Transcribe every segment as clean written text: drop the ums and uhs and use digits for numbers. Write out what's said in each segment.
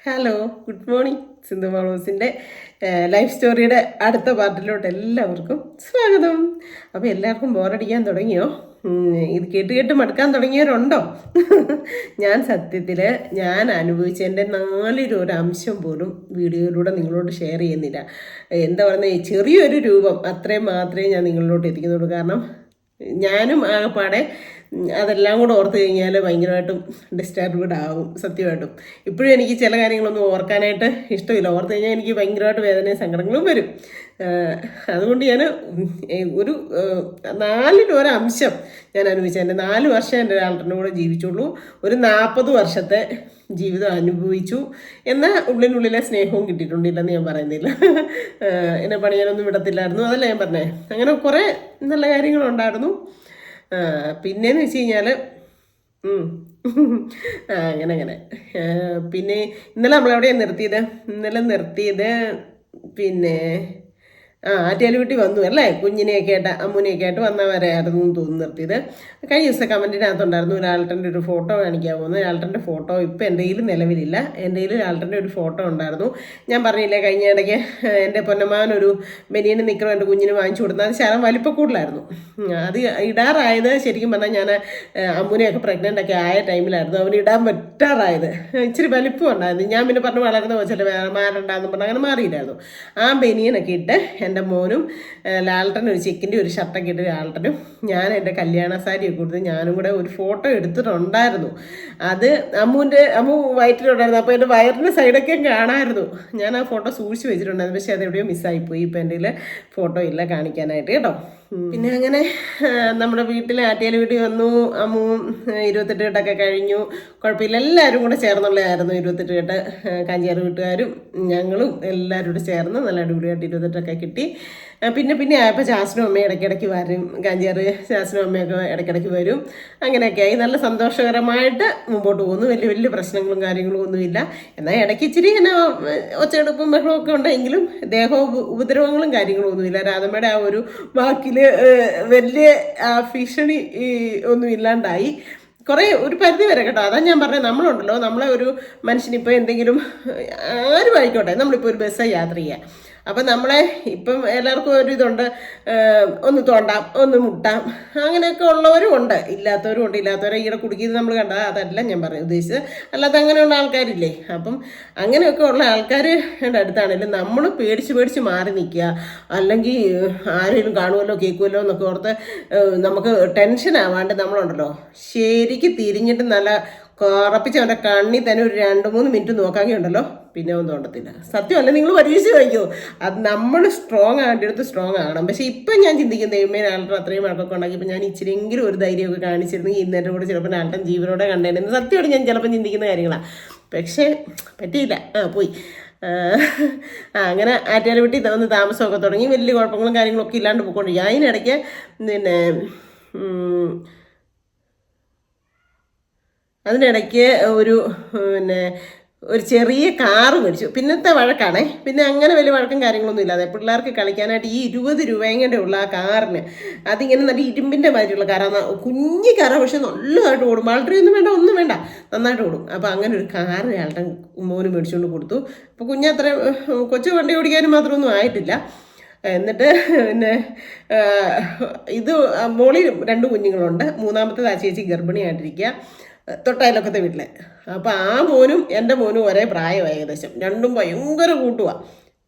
Hello, good morning. Sindhu മാളൂസിൻ്റെ life സ്റ്റോറിയുടെ അടുത്ത പാർട്ടിലോട്ട് എല്ലാവർക്കും സ്വാഗതം. അപ്പോൾ എല്ലാവർക്കും ബോറടിക്കാൻ തുടങ്ങിയോ? ഇത് കേട്ട് കേട്ട് മടുക്കാൻ തുടങ്ങിയവരുണ്ടോ? ഞാൻ സത്യത്തിൽ ഞാൻ അനുഭവിച്ചതിൻ്റെ 4 അംശം പോലും വീഡിയോയിലൂടെ നിങ്ങളോട് ഷെയർ ചെയ്യുന്നില്ല. എന്താ പറയുന്നത്, ചെറിയൊരു രൂപം അത്രയും മാത്രമേ ഞാൻ നിങ്ങളിലോട്ട് എത്തിക്കുന്നുള്ളൂ. കാരണം ഞാനും ആകെപ്പാടെ അതെല്ലാം കൂടെ ഓർത്ത് കഴിഞ്ഞാൽ ഭയങ്കരമായിട്ടും ഡിസ്റ്റർബ്ഡ് ആകും. സത്യമായിട്ടും ഇപ്പോഴും എനിക്ക് ചില കാര്യങ്ങളൊന്നും ഓർക്കാനായിട്ട് ഇഷ്ടമില്ല. ഓർത്ത് കഴിഞ്ഞാൽ എനിക്ക് ഭയങ്കരമായിട്ട് വേദനയും സങ്കടങ്ങളും വരും. അതുകൊണ്ട് ഞാൻ ഒരു 4 അംശം ഞാൻ അനുഭവിച്ചു. എൻ്റെ 4 വർഷം എൻ്റെ ഒരാളുടെ കൂടെ ജീവിച്ചുള്ളൂ. ഒരു 40 വർഷത്തെ ജീവിതം അനുഭവിച്ചു. എന്നാൽ ഉള്ളിനുള്ളിലെ സ്നേഹവും കിട്ടിയിട്ടുണ്ടില്ലെന്ന് ഞാൻ പറയുന്നില്ല. എന്നെ പണിയാനൊന്നും വിടത്തില്ലായിരുന്നു, അതല്ല ഞാൻ പറഞ്ഞേ. അങ്ങനെ കുറേ നല്ല കാര്യങ്ങളുണ്ടായിരുന്നു. പിന്നെയെന്ന് വെച്ച് കഴിഞ്ഞാൽ അങ്ങനെ പിന്നെ ഇന്നലെ നമ്മളെവിടെയാണ് നിർത്തിയത്? പിന്നെ ആറ്റിയാൽ വീട്ടിൽ വന്നു അല്ലേ, കുഞ്ഞിനെയൊക്കെ ആയിട്ട് അമ്മൂനെയൊക്കെ ആയിട്ട് വന്നവരായിരുന്നു എന്ന് തോന്നുന്നു നിർത്തിയത്. കഴിഞ്ഞ ദിവസം കമൻറ്റിനകത്തുണ്ടായിരുന്നു ഒരാൾട്ടൻ്റെ ഒരു ഫോട്ടോ കാണിക്കാൻ പോകുന്നത്. ഒരാൾട്ടൻ്റെ ഫോട്ടോ ഇപ്പം എൻ്റെ കയ്യിൽ നിലവിലില്ല. എൻ്റെ കയ്യിൽ ഒരാൾട്ടൻ്റെ ഒരു ഫോട്ടോ ഉണ്ടായിരുന്നു. ഞാൻ പറഞ്ഞില്ലേ, കഴിഞ്ഞ ഇടയ്ക്ക് എൻ്റെ പൊന്നമ്മാവനൊരു ബനിയന് നിൽക്കണം എൻ്റെ കുഞ്ഞിന് വാങ്ങിച്ചു കൊടുത്തത്. അത് ശരം വലിപ്പക്കൂടുതലായിരുന്നു. അത് ഇടാറായത് ശരിക്കും പറഞ്ഞാൽ ഞാൻ അമ്മൂനെയൊക്കെ പ്രഗ്നൻ്റ് ഒക്കെ ആയ ടൈമിലായിരുന്നു അവന് ഇടാൻ പറ്റാറായത്. ഇച്ചിരി വലിപ്പം ഉണ്ടായിരുന്നു. ഞാൻ പിന്നെ പറഞ്ഞ് വളർന്ന വെച്ചാൽ മാറണ്ടെന്ന് പറഞ്ഞാൽ അങ്ങനെ മാറിയില്ലായിരുന്നു. ആ ബനിയനൊക്കെ ഇട്ട് എൻ്റെ മോനും ലാൾട്ടനും ഒരു ചെക്കിൻ്റെ ഒരു ഷർട്ടൊക്കെ ഇട്ട് ലാൾട്ടനും ഞാൻ എൻ്റെ കല്യാണ സാരിയൊക്കെ കൊടുത്ത് ഞാനും കൂടെ ഒരു ഫോട്ടോ എടുത്തിട്ടുണ്ടായിരുന്നു. അത് അമ്മു വയറ്റിലുണ്ടായിരുന്നു. അപ്പോൾ എൻ്റെ വയറിൻ്റെ സൈഡൊക്കെ കാണാമായിരുന്നു. ഞാൻ ആ ഫോട്ടോ സൂക്ഷിച്ച് വെച്ചിട്ടുണ്ടായിരുന്നു. പക്ഷേ അതെവിടെയോ മിസ്സായിപ്പോയി. ഇപ്പം എൻ്റെ കയ്യിൽ ഫോട്ടോ ഇല്ല കാണിക്കാനായിട്ട് കേട്ടോ. പിന്നെ അങ്ങനെ നമ്മുടെ വീട്ടിൽ ആറ്റിയാൽ വീട്ടിൽ വന്നു. അമ്മു 28 കെട്ടൊക്കെ കഴിഞ്ഞു. കുഴപ്പമില്ല, എല്ലാവരും കൂടെ ചേർന്നുള്ളതായിരുന്നു 28 കെട്ട്. കാഞ്ചിയാർ വീട്ടുകാരും ഞങ്ങളും എല്ലാവരും കൂടെ ചേർന്ന് നല്ല അടിപൊളിയായിട്ട് 28 കിട്ടി. പിന്നെ ആയപ്പോൾ ചാച്ചനും അമ്മയും ഇടയ്ക്കിടയ്ക്ക് വരും. കാഞ്ചിയാർ ചാച്ചനും അമ്മയൊക്കെ ഇടയ്ക്കിടയ്ക്ക് വരും. അങ്ങനെയൊക്കെ ആയി നല്ല സന്തോഷകരമായിട്ട് മുമ്പോട്ട് പോകുന്നു. വലിയ പ്രശ്നങ്ങളും കാര്യങ്ങളും ഒന്നുമില്ല. എന്നാൽ ഇടയ്ക്ക് ഇച്ചിരി ഇങ്ങനെ ഒച്ചയെടുപ്പും ബഹളമൊക്കെ ഉണ്ടെങ്കിലും ഉപദ്രവങ്ങളും കാര്യങ്ങളും ഒന്നുമില്ല. രാധമ്മയുടെ ആ ഒരു വാക്കിൽ വലിയ ഭീഷണി ഒന്നും ഇല്ലാണ്ടായി. കുറേ ഒരു പരിധി വരെ കേട്ടോ. അതാ ഞാൻ പറഞ്ഞത്, നമ്മളുണ്ടല്ലോ, നമ്മളെ ഒരു മനുഷ്യനിപ്പോൾ എന്തെങ്കിലും ആരും ആയിക്കോട്ടെ, നമ്മളിപ്പോൾ ഒരു ബസ്സിൽ യാത്ര ചെയ്യുക. അപ്പം നമ്മളെ ഇപ്പം എല്ലാവർക്കും ഒരു ഇതുണ്ട്, ഒന്ന് തോണ്ടാം, ഒന്ന് മുട്ടാം, അങ്ങനെയൊക്കെ ഉള്ളവരും ഉണ്ട്, ഇല്ലാത്തവരും ഉണ്ട്. ഇല്ലാത്തവരെ ഈടെ കുടുക്കിയത് നമ്മൾ കണ്ടത് അതല്ല ഞാൻ ഉദ്ദേശിച്ചത്. അല്ലാതെ അങ്ങനെയുള്ള ആൾക്കാരില്ലേ. അപ്പം അങ്ങനെയൊക്കെ ഉള്ള ആൾക്കാരുടെ അടുത്താണെങ്കിലും നമ്മൾ പേടിച്ച് മാറി നിൽക്കുക. അല്ലെങ്കിൽ ആരെങ്കിലും കാണുമല്ലോ കേൾക്കുമല്ലോ എന്നൊക്കെ ഓർത്ത് നമുക്ക് ടെൻഷൻ ആവാണ്ട് നമ്മളുണ്ടല്ലോ ശരിക്ക് തിരിഞ്ഞിട്ട് നല്ല കുറപ്പിച്ച് അവൻ്റെ കണ്ണി തന്നെ ഒരു 2-3 മിനിറ്റ് നോക്കാമെങ്കിൽ ഉണ്ടല്ലോ പിന്നെ ഒന്നും തോണ്ടത്തില്ല. സത്യമല്ല, നിങ്ങൾ പരീക്ഷിച്ച് കഴിക്കുമോ? അത് നമ്മൾ സ്ട്രോങ് ആകേണ്ടടുത്ത് സ്ട്രോങ് ആകണം. പക്ഷേ ഇപ്പം ഞാൻ ചിന്തിക്കും, ദൈവമേ ആൾട്ടർ അത്രയും വഴക്കൊക്കെ ഉണ്ടാക്കിയപ്പോൾ ഞാൻ ഇച്ചിരിയെങ്കിലും ഒരു ധൈര്യമൊക്കെ കാണിച്ചിരുന്നെങ്കിൽ ഇന്നേൻ്റെ കൂടെ ചിലപ്പോൾ ആൾട്ടൻ ജീവനോടെ കണ്ടേനെന്ന് സത്യമായിട്ട് ഞാൻ ചിലപ്പോൾ ചിന്തിക്കുന്ന കാര്യങ്ങളാണ്. പക്ഷേ പറ്റിയില്ല, പോയി. അങ്ങനെ ആറ്റിയാൽ വീട്ടിൽ വന്ന് താമസമൊക്കെ തുടങ്ങി. വലിയ കുഴപ്പങ്ങളും കാര്യങ്ങളൊക്കെ ഇല്ലാണ്ട് പോയിക്കൊണ്ടിരിക്കും. അതിനിടയ്ക്ക് അതിനിടയ്ക്ക് ഒരു ചെറിയ കാറ് മേടിച്ചു. പിന്നത്തെ വഴക്കാണേ. പിന്നെ അങ്ങനെ വലിയ വഴക്കും കാര്യങ്ങളൊന്നും ഇല്ലാതെ പിള്ളേർക്ക് കളിക്കാനായിട്ട് ഈ 20 രൂപയെങ്കിലും ഉള്ള ആ കാറിന്, അതിങ്ങനെ നല്ല ഇരുമ്പിൻ്റെ മാതിരിയുള്ള കാറാണ്. കുഞ്ഞി കാറാണ്, പക്ഷെ നല്ലതായിട്ട് ഓടും. ബാറ്ററി ഒന്നും വേണ്ട, നന്നായിട്ട് ഓടും. അപ്പോൾ അങ്ങനെ ഒരു കാറ് ആളുടെ മോന് മേടിച്ചുകൊണ്ട് കൊടുത്തു. അപ്പോൾ കുഞ്ഞത്ര കൊച്ചു വണ്ടി ഓടിക്കാനും മാത്രമൊന്നും ആയിട്ടില്ല. എന്നിട്ട് ഇത് മോളിൽ 2 കുഞ്ഞുങ്ങളുണ്ട്. മൂന്നാമത്തേത് ആ ചേച്ചി ഗർഭിണിയായിട്ടിരിക്കുക, തൊട്ടയലൊക്കത്തെ വീട്ടിലെ. അപ്പോൾ ആ മോനും എൻ്റെ മോനും ഒരേ പ്രായമായി ഏകദേശം. രണ്ടും ഭയങ്കര കൂട്ടുവാണ്.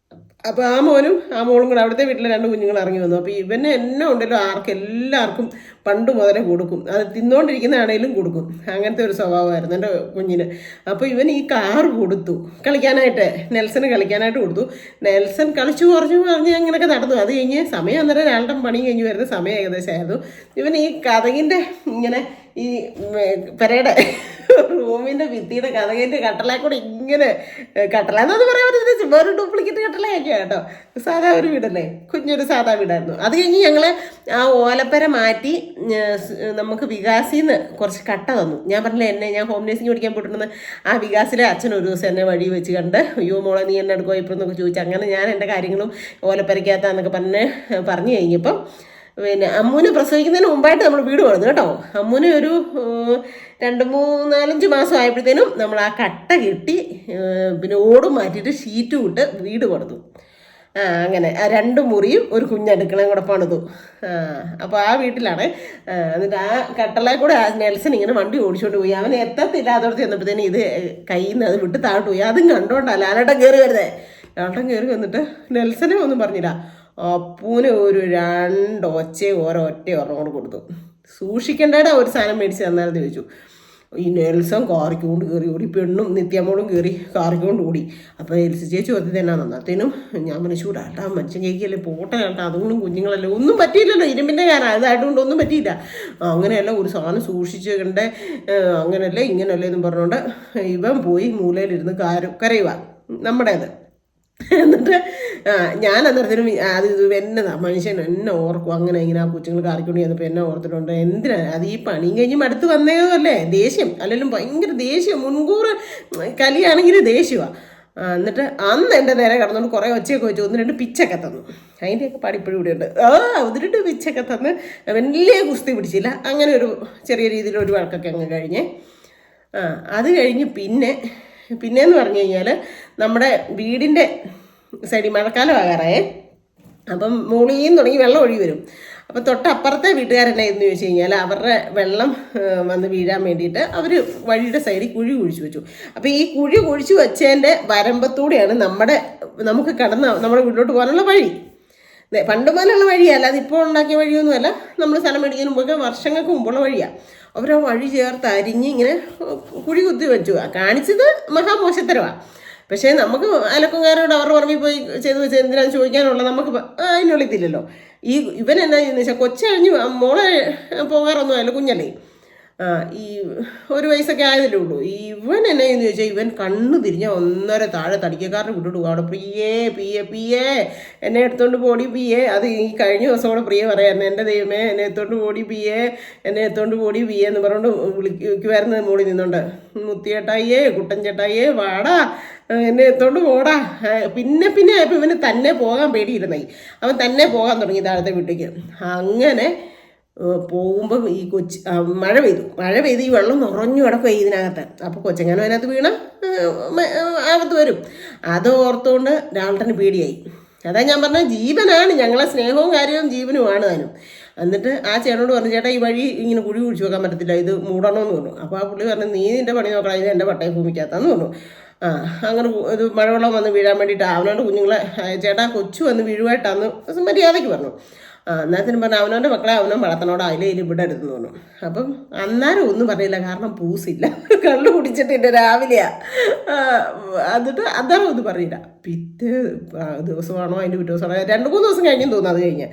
അപ്പോൾ ആ മോനും ആ മോളും കൂടെ അവിടുത്തെ വീട്ടിലെ 2 കുഞ്ഞുങ്ങൾ ഇറങ്ങി വന്നു. അപ്പോൾ ഇവന് എന്നെ ഉണ്ടല്ലോ എല്ലാവർക്കും പണ്ട് മുതലേ കൊടുക്കും. അത് തിന്നുകൊണ്ടിരിക്കുന്നതാണേലും കൊടുക്കും. അങ്ങനത്തെ ഒരു സ്വഭാവമായിരുന്നു എൻ്റെ കുഞ്ഞിന്. അപ്പോൾ ഇവൻ ഈ കാർ കൊടുത്തു കളിക്കാനായിട്ട്, നെൽസന് കളിക്കാനായിട്ട് കൊടുത്തു. നെൽസൺ കളിച്ചു പറഞ്ഞ് അങ്ങനെയൊക്കെ നടന്നു. അത് കഴിഞ്ഞ് സമയം അന്നേരം 2 പണി കഴിഞ്ഞ് വരുന്ന സമയം ഏകദേശമായിരുന്നു. ഇവൻ ഈ കതകിൻ്റെ ഇങ്ങനെ ഈ പെരയുടെ റൂമിൻ്റെ ഭിത്തിയുടെ കതകിൻ്റെ കട്ടളെ കൂടെ ഇങ്ങനെ, കട്ടളെന്നത് പറയാൻ പറ്റുന്ന ഒരു ഡ്യൂപ്ലിക്കേറ്റ് കട്ടളയൊക്കെ കേട്ടോ. സാധാ ഒരു വീടല്ലേ, കുഞ്ഞൊരു സാധാ വീടായിരുന്നു. അത് കഴിഞ്ഞ് ഞങ്ങൾ ആ ഓലപ്പര മാറ്റി നമുക്ക് വികാസിന്ന് കുറച്ച് കട്ട തന്നു. ഞാൻ പറഞ്ഞില്ല, ഞാൻ ഹോം നേഴ്സിംഗ് പഠിക്കാൻ പോയിട്ടുണ്ടെന്ന്. ആ വികാസിലെ അച്ഛൻ ഒരു ദിവസം എന്നെ വഴി വെച്ച് കണ്ട്, അയ്യോ മോളെ നീ എന്നെ എടുക്കുമോ ഇപ്പോൾ എന്നൊക്കെ ചോദിച്ചു. അങ്ങനെ ഞാൻ എൻ്റെ കാര്യങ്ങളും ഓലപ്പരയ്ക്കകത്താന്നൊക്കെ പറഞ്ഞു കഴിഞ്ഞപ്പം പിന്നെ അമ്മൂന് പ്രസവിക്കുന്നതിന് മുമ്പായിട്ട് നമ്മൾ വീട് പണിതു കേട്ടോ. അമ്മൂന് ഒരു 2-3-4-5 മാസം ആയപ്പോഴത്തേനും നമ്മൾ ആ കട്ട കെട്ടി പിന്നെ ഓടും മാറ്റിയിട്ട് ഷീറ്റും ഇട്ട് വീട് പണിതു. അങ്ങനെ 2 മുറിയും ഒരു കുഞ്ഞടുക്കളയും കൂടെ പണിതു. അപ്പോൾ ആ വീട്ടിലാണ്. എന്നിട്ട് ആ കട്ടളെ കൂടെ ആ നെൽസൺ ഇങ്ങനെ വണ്ടി ഓടിച്ചോണ്ട് പോയി. അവൻ എത്തത്തില്ല, അതോടത്ത് ചെന്നപ്പോഴത്തേനും ഇത് കയ്യിൽ നിന്ന് അത് വിട്ട് താഴോട്ട് പോയി. അതും കണ്ടോണ്ടല്ല ലാലേട്ടൻ കയറി വരുന്നേ. ലാലേട്ടൻ കയറി വന്നിട്ട് നെൽസനെ ഒന്നും പറഞ്ഞില്ല, അപ്പൂന് ഒരു 2 ഒച്ചയും ഒരൊറ്റ ഒരെണ്ണം കൂടെ കൊടുത്തു. സൂക്ഷിക്കേണ്ടയുടെ ഒരു സാധനം മേടിച്ച് തന്നാലെന്ന് ചോദിച്ചു. ഈ നെൽസൺ കാറിക്കൊണ്ട് കയറി ഓടി, പെണ്ണും നിത്യമോളും കയറി കാറിക്കൊണ്ട് ഓടി. അപ്പോൾ എൽസി ചേച്ചി ഒത്തി തന്നെ നന്നത്തേനും ഞാൻ മനുഷ്യൂടാട്ടാ, മനുഷ്യൻ കേൾക്കിയല്ലേ, പോട്ടെ കേട്ടാ, അതുകൊണ്ടും കുഞ്ഞുങ്ങളല്ലേ, ഒന്നും പറ്റിയില്ലല്ലോ, ഇരുമ്പിൻ്റെ കാര്യം അതായതുകൊണ്ട് ഒന്നും പറ്റിയില്ല. അങ്ങനെയല്ല ഒരു സാധനം സൂക്ഷിച്ച് കണ്ടേ, അങ്ങനെയല്ലേ ഇങ്ങനെയല്ലേ എന്നും പറഞ്ഞുകൊണ്ട് ഇവൻ പോയി മൂലയിലിരുന്ന് കരയുക നമ്മുടേത്. എന്നിട്ട് ഞാൻ അന്നേരത്തിനും അത് എന്നതാ മനുഷ്യൻ എന്നെ ഓർക്കും, അങ്ങനെ ഇങ്ങനെ ആ കൊച്ചുങ്ങൾ കാറിക്കൊണ്ട് ചെന്നപ്പോൾ എന്നെ ഓർത്തിട്ടുണ്ട്. എന്തിനാ അത്, ഈ പണിയും കഴിഞ്ഞ് അടുത്ത് വന്നേതല്ലേ, ദേഷ്യം അല്ലെങ്കിലും ഭയങ്കര ദേഷ്യം, മുൻകൂർ കലിയാണെങ്കിൽ ദേഷ്യമാണ്. എന്നിട്ട് അന്ന് എൻ്റെ നേരെ കിടന്നുകൊണ്ട് കുറേ ഒച്ചയൊക്കെ വെച്ചു, 1-2 പിച്ചൊക്കെ തന്നു. അതിൻ്റെയൊക്കെ പാടിപ്പോഴും ഇവിടെയുണ്ട്. 1-2 പിച്ചൊക്കെ തന്ന് വലിയ കുസ്തി പിടിച്ചില്ല. അങ്ങനെ ഒരു ചെറിയ രീതിയിൽ ഒരു വഴക്കൊക്കെ അങ്ങ് കഴിഞ്ഞേ. അത് കഴിഞ്ഞ് പിന്നെയെന്ന് പറഞ്ഞു കഴിഞ്ഞാൽ നമ്മുടെ വീടിൻ്റെ സൈഡിൽ മഴക്കാലം ആകാറായേ. അപ്പം മുകളിൽ തുടങ്ങി വെള്ളം ഒഴുകി വരും. അപ്പം തൊട്ടപ്പുറത്തെ വീട്ടുകാരെന്നെ എന്ന് ചോദിച്ചു കഴിഞ്ഞാൽ അവരുടെ വെള്ളം വന്ന് വീഴാൻ വേണ്ടിയിട്ട് അവർ വഴിയുടെ സൈഡിൽ കുഴി കുഴിച്ചു വെച്ചു. അപ്പോൾ ഈ കുഴി കുഴിച്ചു വെച്ചതിൻ്റെ വരമ്പത്തൂടെയാണ് നമുക്ക് നമ്മുടെ വീട്ടിലോട്ട് പോകാനുള്ള വഴി. പണ്ട് മുതലുള്ള വഴിയല്ല, അതിപ്പോൾ ഉണ്ടാക്കിയ വഴിയൊന്നുമല്ല, നമ്മൾ സ്ഥലം മേടിക്കുന്നതിന് മുമ്പൊക്കെ വർഷങ്ങൾക്ക് മുമ്പുള്ള വഴിയാണ്. അവർ ആ വഴി ചേർത്ത് അരിഞ്ഞ് ഇങ്ങനെ കുഴി കുത്തി വെച്ചു. കാണിച്ചത് മഹാമോശത്തരമാണ്. പക്ഷേ നമുക്ക് അലക്കുംകാരോട് അവരുടെ പറമ്പിൽ പോയി ചെയ്ത് വെച്ച് എന്തിനാന്ന് ചോദിക്കാനുള്ള നമുക്ക് അതിനുള്ളിത്തില്ലല്ലോ. ഇവൻ എന്നാ ചെയ്യുന്നത് വെച്ചാൽ കൊച്ചഴിഞ്ഞ് മോളെ പോകാറൊന്നും അല്ല, കുഞ്ഞല്ലേ, ഈ 1 വയസ്സൊക്കെ ആയതല്ലേ ഉള്ളൂ. ഇവൻ എന്നാ ചെയ്യുന്നു ചോദിച്ചാൽ ഇവൻ കണ്ണ് തിരിഞ്ഞ 1.5 താഴെ തടിക്കക്കാരനെ വിട്ടിട്ട് അവിടെ പിയേ എന്നെ എടുത്തോണ്ട് പോടി പിയേ. അത് ഈ കഴിഞ്ഞ ദിവസം കൂടെ പ്രിയ പറയായിരുന്നു, എൻ്റെ ദൈവമേ എന്നെ എടുത്തോണ്ട് പോടി പിയേ എന്ന് പറഞ്ഞുകൊണ്ട് വിളിക്കുമായിരുന്നു മോളിൽ നിന്നുകൊണ്ട്. മുത്തിയേട്ടായിയേ, കുട്ടൻ ചേട്ടായിയേ, വാടാ എന്നെ എടുത്തോണ്ട് പോടാ. പിന്നെ ആയപ്പോൾ ഇവന് തന്നെ പോകാൻ പേടിയിരുന്നായി. അവൻ തന്നെ പോകാൻ തുടങ്ങി താഴത്തെ വീട്ടിലേക്ക്. അങ്ങനെ പോകുമ്പോൾ ഈ മഴ പെയ്ത് ഈ വെള്ളം നിറഞ്ഞു കിടക്കുക ഇതിനകത്ത്. അപ്പോൾ കൊച്ചെങ്ങാനും അതിനകത്ത് വീണ ആപത്ത് വരും. അത് ഓർത്തുകൊണ്ട് ലാലേട്ടന് പേടിയായി. അതാ ഞാൻ പറഞ്ഞ ജീവനാണ്, ഞങ്ങളെ സ്നേഹവും കാര്യവും ജീവനുമാണ് താനും. എന്നിട്ട് ആ ചേട്ടനോട് പറഞ്ഞു, ചേട്ടാ ഈ വഴി ഇങ്ങനെ കുഴി കുഴിച്ച് വെക്കാൻ പറ്റത്തില്ല, ഇത് മൂടണമെന്ന് പറഞ്ഞു. അപ്പോൾ ആ പുള്ളി പറഞ്ഞു, നീ നിൻ്റെ പണി നോക്കണം, ഇത് എൻ്റെ പട്ടയം ഭൂമിക്കകത്താന്ന് പറഞ്ഞു. അങ്ങനെ ഇത് മഴവെള്ളം വന്ന് വീഴാൻ വേണ്ടിയിട്ട് അവനോട് കുഞ്ഞുങ്ങളെ ചേട്ടാ കൊച്ചു വന്ന് വീഴുമായിട്ടാന്ന് മര്യാദയ്ക്ക് പറഞ്ഞു. എന്നാത്തിനും പറഞ്ഞാൽ അവനവൻ്റെ മക്കളെ അവനവൻ വളർത്തനോട് അതിലേലും ഇവിടെ എടുത്തെന്ന് പറഞ്ഞു. അപ്പം അന്നേരം ഒന്നും പറഞ്ഞില്ല, കാരണം പൂസില്ല, കള്ളു കുടിച്ചിട്ടില്ല, രാവിലെയാണ്. എന്നിട്ട് അന്നേരം ഒന്നും പറഞ്ഞില്ല. പിറ്റേ ദിവസമാണോ അതിൻ്റെ പിറ്റേ ദിവസമാണോ 2-3 ദിവസം കഴിഞ്ഞെന്ന് തോന്നുന്നു. അത് കഴിഞ്ഞ്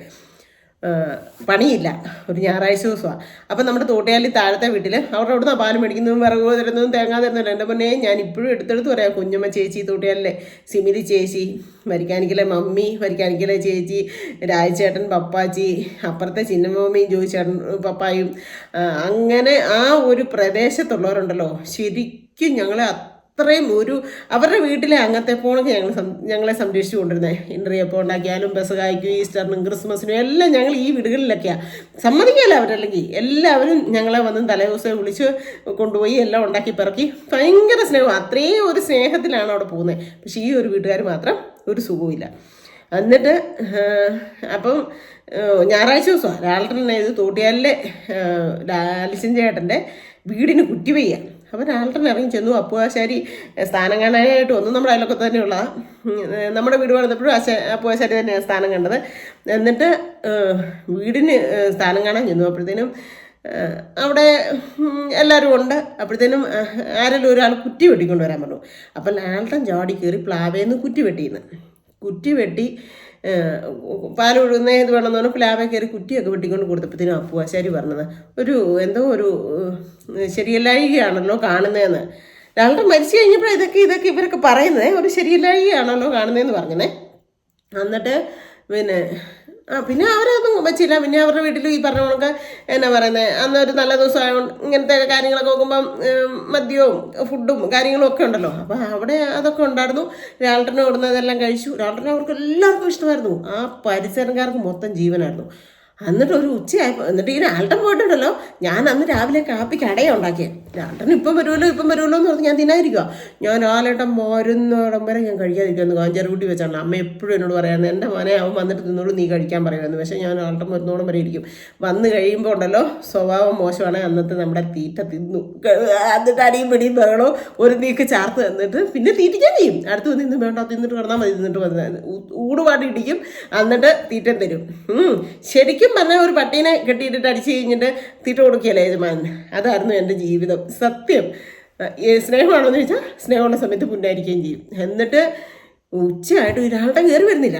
പണിയില്ല, ഒരു ഞായറാഴ്ച ദിവസമാണ്. അപ്പം നമ്മുടെ തോട്ടയാലി താഴത്തെ വീട്ടിൽ അവരുടെ അവിടുന്ന് പാല് മേടിക്കുന്നതും വിറക് തരുന്നതും തേങ്ങ തരുന്നില്ല. എൻ്റെ പൊന്നെ ഞാൻ ഇപ്പോഴും എടുത്തെടുത്ത് പറയാം, കുഞ്ഞമ്മ ചേച്ചി, തോട്ടയാലിലെ സിമിലി ചേച്ചി, വരിക്കാനിക്കലെ മമ്മി, വരിക്കാനിക്കലെ ചേച്ചി, രാജചേട്ടൻ, പപ്പാച്ചി, അപ്പുറത്തെ ചിന്നമ്മയും ജോയിച്ചേട്ടൻ പപ്പായും, അങ്ങനെ ആ ഒരു പ്രദേശത്തുള്ളവരുണ്ടല്ലോ, ശരിക്കും ഞങ്ങളെ അത്രയും അവരുടെ വീട്ടിലെ അംഗത്തെ പോണൊക്കെ ഞങ്ങളെ സംരക്ഷിച്ചു കൊണ്ടിരുന്നത്. ഇൻട്രിയപ്പോൾ ഉണ്ടാക്കിയാലും പെസഹായ്ക്കും ഈസ്റ്ററിനും ക്രിസ്മസിനും എല്ലാം ഞങ്ങൾ ഈ വീടുകളിലൊക്കെയാണ്. സമ്മതിക്കാമല്ലോ അവരല്ലെങ്കിൽ എല്ലാവരും ഞങ്ങളെ വന്ന് തലേദിവസം വിളിച്ച് കൊണ്ടുപോയി എല്ലാം ഉണ്ടാക്കി പിറക്കി ഭയങ്കര സ്നേഹം. അത്രയും ഒരു സ്നേഹത്തിലാണ് അവിടെ പോകുന്നത്. പക്ഷേ ഈ ഒരു വീട്ടുകാർ മാത്രം ഒരു സുഖവുമില്ല. എന്നിട്ട് അപ്പം ഞായറാഴ്ച ദിവസമാണ് ലാലേട്ടനെ ഇത് തോട്ടിയാലിലെ ലാലിച്ചൻ ചേട്ടൻ്റെ വീടിന് കുറ്റിവയ്യ. അപ്പോൾ ലാലേട്ടൻ ഇറങ്ങി ചെന്നു. അപ്പുവാശാരി സ്ഥാനം കാണാനായിട്ട് വന്നു. നമ്മുടെ അയലൊക്കെ തന്നെയുള്ള നമ്മുടെ വീട് പണിതപ്പോഴും അപ്പുവാശാരി തന്നെയാണ് സ്ഥാനം കണ്ടത്. എന്നിട്ട് വീടിന് സ്ഥാനം കാണാൻ ചെന്നു. അപ്പോഴത്തേനും അവിടെ എല്ലാവരും ഉണ്ട്. അപ്പോഴത്തേനും ആരെങ്കിലും ഒരാൾ കുറ്റി വെട്ടിക്കൊണ്ട് വരാൻ പറഞ്ഞു. അപ്പം ലാലേട്ടൻ ചാടി കയറി പ്ലാവേന്ന് കുറ്റി വെട്ടി പാലൊഴുകുന്ന ഇത് വേണമെന്ന് പറഞ്ഞാൽ പ്ലാവെ കയറി കുറ്റിയൊക്കെ വെട്ടിക്കൊണ്ട് കൊടുത്തപ്പോഴത്തേനും അപ്പുവാശാരി പറഞ്ഞത് എന്തോ ഒരു ശരിയല്ലായികയാണല്ലോ കാണുന്നതെന്ന്. ലാലേട്ടൻ മരിച്ചു കഴിഞ്ഞപ്പോൾ ഇതൊക്കെ ഇവരൊക്കെ പറയുന്നത് ഒരു ശരിയല്ലായികയാണല്ലോ കാണുന്നതെന്ന് പറഞ്ഞേ. എന്നിട്ട് പിന്നെ അവരതൊന്നും വെച്ചില്ല. പിന്നെ അവരുടെ വീട്ടിൽ ഈ പറഞ്ഞ കണക്ക് എന്നാ പറയുന്നത്, അന്നൊരു നല്ല ദിവസമായതുകൊണ്ട് ഇങ്ങനത്തെ കാര്യങ്ങളൊക്കെ നോക്കുമ്പം മദ്യവും ഫുഡും കാര്യങ്ങളും ഒക്കെ ഉണ്ടല്ലോ. അപ്പം അവിടെ അതൊക്കെ ഉണ്ടായിരുന്നു. ലാലേട്ടന് കൊടുന്നതെല്ലാം കഴിച്ചു. ലാലേട്ടനെ അവർക്ക് എല്ലാവർക്കും ഇഷ്ടമായിരുന്നു. ആ പരിസരക്കാർക്ക് മൊത്തം ജീവനായിരുന്നു. എന്നിട്ട് ഒരു ഉച്ചയായപ്പോൾ എന്നിട്ട് ഈ ലാൽട്ടൻ പോയിട്ടുണ്ടല്ലോ, ഞാൻ അന്ന് രാവിലെ കാപ്പിക്ക് അടയാണ് ഉണ്ടാക്കിയത്. ലാൽട്ടൻ ഇപ്പം വരുമല്ലോ എന്ന് പറഞ്ഞ് ഞാൻ തിന്നായിരിക്കുക. ഞാൻ ലാലേട്ടൻ വരുന്നോടം വരെ ഞാൻ കഴിക്കാതിരിക്കുമെന്ന് കാഞ്ചാറുകുട്ടി വെച്ചാണ് അമ്മ എപ്പോഴും എന്നോട് പറയാറുണ്ട്, എൻ്റെ മോനെ അവൻ വന്നിട്ട് തിന്നോളൂ, നീ കഴിക്കാൻ പറയുമായിരുന്നു. പക്ഷേ ഞാൻ ലാൽട്ടൻ വരുന്നോടം വരെ ഇരിക്കും. വന്ന് കഴിയുമ്പോൾ ഉണ്ടല്ലോ സ്വഭാവം മോശമാണെങ്കിൽ അന്നത്തെ നമ്മുടെ തീറ്റ തിന്നു. എന്നിട്ട് അടിയും പിടിയും ബഹളവും ഒരു നീക്ക് ചാർത്ത് തന്നിട്ട് പിന്നെ തീറ്റിക്കാൻ ചെയ്യും. അടുത്ത് വന്ന് ഇന്ന് വേണ്ട, തിന്നിട്ട് കിടന്നാൽ മതി, തിന്നിട്ട് വന്ന് ഊടുപാട് ഇടിക്കും. എന്നിട്ട് തീറ്റ തരും. ശരിക്കും പറഞ്ഞാൽ ഒരു പട്ടീനെ കെട്ടിയിട്ടിട്ട് അടിച്ചു കഴിഞ്ഞിട്ട് തീറ്റ കൊടുക്കുകയല്ലേ യജമാൻ. അതായിരുന്നു എൻ്റെ ജീവിതം. സത്യം. സ്നേഹമാണോ എന്ന് ചോദിച്ചാൽ സ്നേഹമുള്ള സമയത്ത് പുന്നായിരിക്കുകയും ചെയ്യും. എന്നിട്ട് ഉച്ചയായിട്ട് ഒരാളുടെ കയറി വരുന്നില്ല.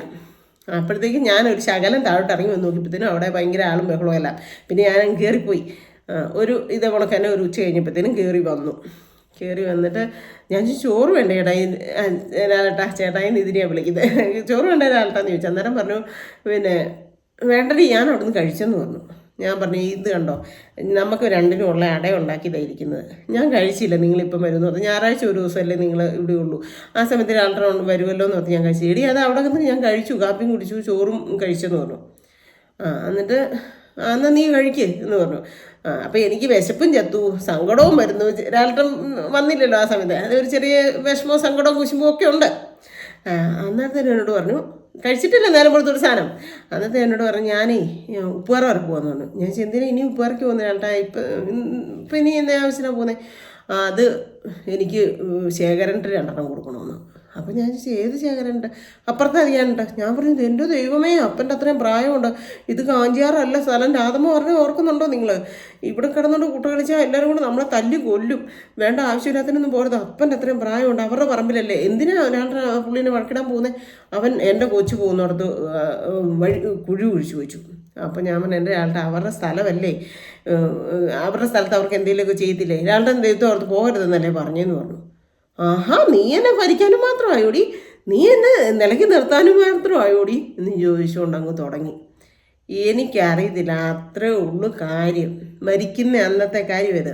അപ്പോഴത്തേക്കും ഞാനൊരു ശകലം താഴോട്ട് ഇറങ്ങി വന്ന് നോക്കിയപ്പോഴത്തേനും അവിടെ ഭയങ്കര ആളും ബഹളവും എല്ലാം. പിന്നെ ഞാൻ കയറിപ്പോയി. ഒരു ഇതേപോലെ തന്നെ ഒരു ഉച്ച കഴിഞ്ഞപ്പോഴത്തേനും കയറി വന്നു. കയറി വന്നിട്ട് ഞാൻ ചോറ് വേണ്ടേ ചേട്ടാ, ചേട്ടായിന്ന് ഇതിനെയാണ് വിളിക്കുന്നത്, ചോറ് വേണ്ടേ ലാൽട്ടാന്ന് ചോദിച്ചു. അന്നേരം പറഞ്ഞു പിന്നെ വേണ്ടടി ഞാൻ അവിടെ നിന്ന് കഴിച്ചെന്ന് പറഞ്ഞു. ഞാൻ പറഞ്ഞു ഇത് കണ്ടോ, നമുക്ക് രണ്ടിനും ഉള്ള അട ഉണ്ടാക്കിയതായിരിക്കുന്നത്, ഞാൻ കഴിച്ചില്ല, നിങ്ങളിപ്പം വരുമെന്ന് പറഞ്ഞു. ഞായറാഴ്ച ഒരു ദിവസമല്ലേ നിങ്ങൾ ഇവിടെ ഉള്ളൂ, ആ സമയത്ത് ആൾട്ടർ വരുമല്ലോ എന്ന് പറഞ്ഞ് ഞാൻ കഴിച്ചു. എടി അത് അവിടെ നിന്ന് ഞാൻ കഴിച്ചു, കാപ്പിയും കുടിച്ചു, ചോറും കഴിച്ചെന്ന് പറഞ്ഞു. എന്നിട്ട് എന്നാൽ നീ കഴിക്കേ എന്ന് പറഞ്ഞു. അപ്പം എനിക്ക് വിശപ്പും ചത്തു, സങ്കടവും വരുന്നു. ലാൽട്ടൻ വന്നില്ലല്ലോ ആ സമയത്ത്, അതൊരു ചെറിയ വിഷമവും സങ്കടവും കുശുമ്പും ഒക്കെ ഉണ്ട്. അന്നേരത്തെ എന്നോട് പറഞ്ഞു കഴിച്ചിട്ടില്ല നേരം കൊടുത്തൊരു സാധനം. അന്നത്തെ എന്നോട് പറഞ്ഞു ഞാനേ ഉപ്പുപാറ വരെ പോകാമെന്ന് പറഞ്ഞു. ഞാൻ എന്തിനാ ഇനി ഉപ്പുപാറയ്ക്ക് പോകുന്നത് ചേട്ടാ, ഇപ്പം ഇനി എന്താ ആവശ്യമാണ് പോകുന്നത്? അത് എനിക്ക് ശേഖരൻ്റെ 2 കൊടുക്കണമെന്ന്. അപ്പം ഞാൻ ചോദിച്ചു ഏത് ശേഖരൻ്റെ? അപ്പുറത്ത് അറിയാനുണ്ട്. ഞാൻ പറഞ്ഞു എൻ്റെ ദൈവമേ, അപ്പൻ്റെ അത്രയും പ്രായമുണ്ട്, ഇത് കാഞ്ചിയാറല്ല സ്ഥലം. രാധമ്മ പറഞ്ഞ് ഓർക്കുന്നുണ്ടോ നിങ്ങൾ? ഇവിടെ കിടന്നുകൊണ്ട് കൂട്ട കളിച്ചാൽ എല്ലാവരും കൂടെ നമ്മളെ തല്ലി കൊല്ലും, വേണ്ട ആവശ്യമില്ലാത്തതിനൊന്നും പോരുത്, അപ്പൻ്റെ അത്രയും പ്രായമുണ്ട്, അവരുടെ പറമ്പിലല്ലേ, എന്തിനാ ഒരാളുടെ പുള്ളിനെ വഴക്കിടാൻ പോകുന്നത്? അവൻ എൻ്റെ കൊച്ചു പോകുന്നിടത്ത് കുഴി കുഴിച്ചു വെച്ചു. അപ്പം ഞാൻ പറഞ്ഞു എൻ്റെ ആളുടെ അവരുടെ സ്ഥലമല്ലേ, അവരുടെ സ്ഥലത്ത് അവർക്ക് എന്തെങ്കിലുമൊക്കെ ചെയ്തില്ലേ, ഒരാളുടെ ദൈവത്തെ ഓർത്ത് പോകരുതെന്നല്ലേ പറഞ്ഞെന്ന് പറഞ്ഞു. ആഹാ, നീ എന്നെ ഭരിക്കാനും മാത്രമായോടി, നീ എന്നെ നിലയ്ക്ക് നിർത്താനും മാത്രമായോടി എന്ന് ചോദിച്ചുകൊണ്ട് അങ്ങ് തുടങ്ങി. എനിക്കറിയത്തില്ല, അത്രേ ഉള്ളു കാര്യം, മരിക്കുന്ന അന്നത്തെ കാര്യം ഇത്.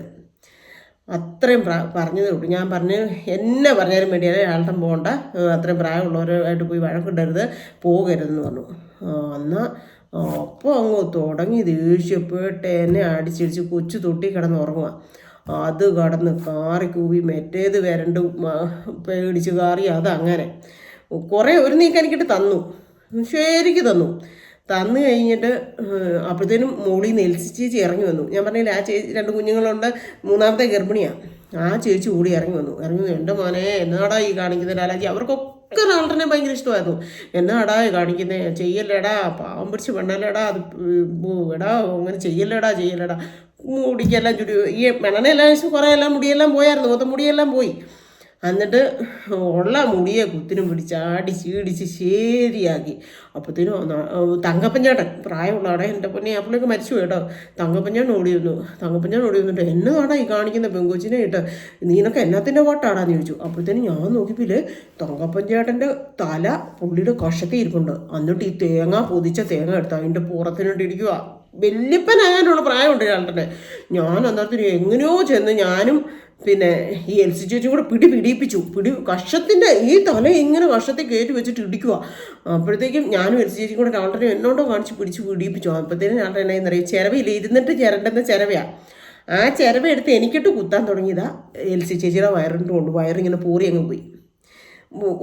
അത്രയും പറഞ്ഞതേ ഉള്ളൂ. ഞാൻ പറഞ്ഞു എന്നെ പറഞ്ഞാലും വേണ്ടിയാൽ ആൾട്ടം പോകണ്ട, അത്രയും പ്രായമുള്ളവരുമായിട്ട് പോയി വഴക്കിടരുത്, പോകരുതെന്ന് പറഞ്ഞു. എന്നാൽ അപ്പോൾ അങ്ങ് തുടങ്ങി ദേഷ്യപ്പെട്ട് എന്നെ അടിച്ചിടിച്ച് കൊച്ചു തൊട്ടി കിടന്ന് ഉറങ്ങുക. അത് കടന്ന് കാറി കൂവി മറ്റേത് വരണ്ട് പേടിച്ച് കാറി. അതങ്ങനെ കുറേ ഒരു നീക്കം എനിക്കിട്ട് തന്നു, ശരിക്ക് തന്നു കഴിഞ്ഞിട്ട് അപ്പോഴത്തേനും മോളിൽ നിന്ന് എൽസി ചേച്ചി ഇറങ്ങി വന്നു. ഞാൻ പറഞ്ഞില്ല ആ ചേച്ചി 2 കുഞ്ഞുങ്ങളുണ്ട്, 3ാമത്തെ ഗർഭിണിയാണ്. ആ ചേച്ചി കൂടി ഇറങ്ങി വന്നു. എൻ്റെ മോനെ എന്നാടാ ഈ കാണിക്കുന്ന ലാലാജി, അവർക്കൊക്കെ ലാൽട്ടനെ ഭയങ്കര ഇഷ്ടമായിരുന്നു. എന്നാടാ കാണിക്കുന്നത്, ചെയ്യല്ലേടാ, പാവം പിടിച്ച് പെണ്ണല്ലേടാ, അത് എടാ അങ്ങനെ ചെയ്യല്ലേടാ, മുടിക്കെല്ലാം ചുരി ഈ മെണ്ണനെല്ലാം കുറേ എല്ലാം മുടിയെല്ലാം പോയായിരുന്നു, മൊത്തം മുടിയെല്ലാം പോയി. എന്നിട്ട് ഉള്ള മുടിയെ കുത്തിനും പിടിച്ച് ചീടിച്ച് ശരിയാക്കി. അപ്പോഴത്തേനും തങ്കപ്പഞ്ചേട്ടൻ പ്രായമുള്ള അവിടെ, എൻ്റെ പൊന്നെ അപ്പോഴേക്ക് മരിച്ചു കേട്ടോ. തങ്കപ്പഞ്ചേട്ടൻ ഓടി വന്നിട്ട് എന്നതാടാ ഈ കാണിക്കുന്ന പെങ്കൊച്ചിനെ ഇട്ട്, നീനൊക്കെ എന്നത്തിൻ്റെ പാട്ടാടാന്ന് ചോദിച്ചു. അപ്പോഴത്തേനും ഞാൻ നോക്കിപ്പില്ലേ തങ്കപ്പഞ്ചേട്ടൻ്റെ തല പുള്ളിയുടെ കഷത്തി ഇരിപ്പുണ്ട്. എന്നിട്ട് ഈ പൊതിച്ച തേങ്ങ എടുത്ത് അതിൻ്റെ പുറത്തിനിട്ടിരിക്കുക. വല്യപ്പനാകാനുള്ള പ്രായമുണ്ട് ചേട്ടൻ്റെ. ഞാൻ അന്നേരത്തിന് എങ്ങനെയോ ചെന്ന് ഞാനും പിന്നെ ഈ എൽസി ചേച്ചി കൂടെ പിടിപ്പിച്ചു. കഷത്തിൻ്റെ ഈ തല ഇങ്ങനെ കഷത്തിൽ കയറ്റി വെച്ചിട്ട് ഇടിക്കുക. അപ്പോഴത്തേക്കും ഞാനും എൽസി ചേച്ചി കൂടെ ചേട്ടനെ എന്നോണ്ടോ കാണിച്ച് പിടിപ്പിച്ചു. അപ്പോഴത്തേനും ചേട്ടൻ എന്നാ അറിയാം, ചിരവയില്ല, ഇരുന്നിട്ട് ചിരണ്ടെന്ന ചിരവയാണ്. ആ ചിരവ എടുത്ത് എനിക്കിട്ട് കുത്താൻ തുടങ്ങിയതാ. എൽസി ചേച്ചിയുടെ വയറിങ്ങനെ പോറി അങ്ങ് പോയി.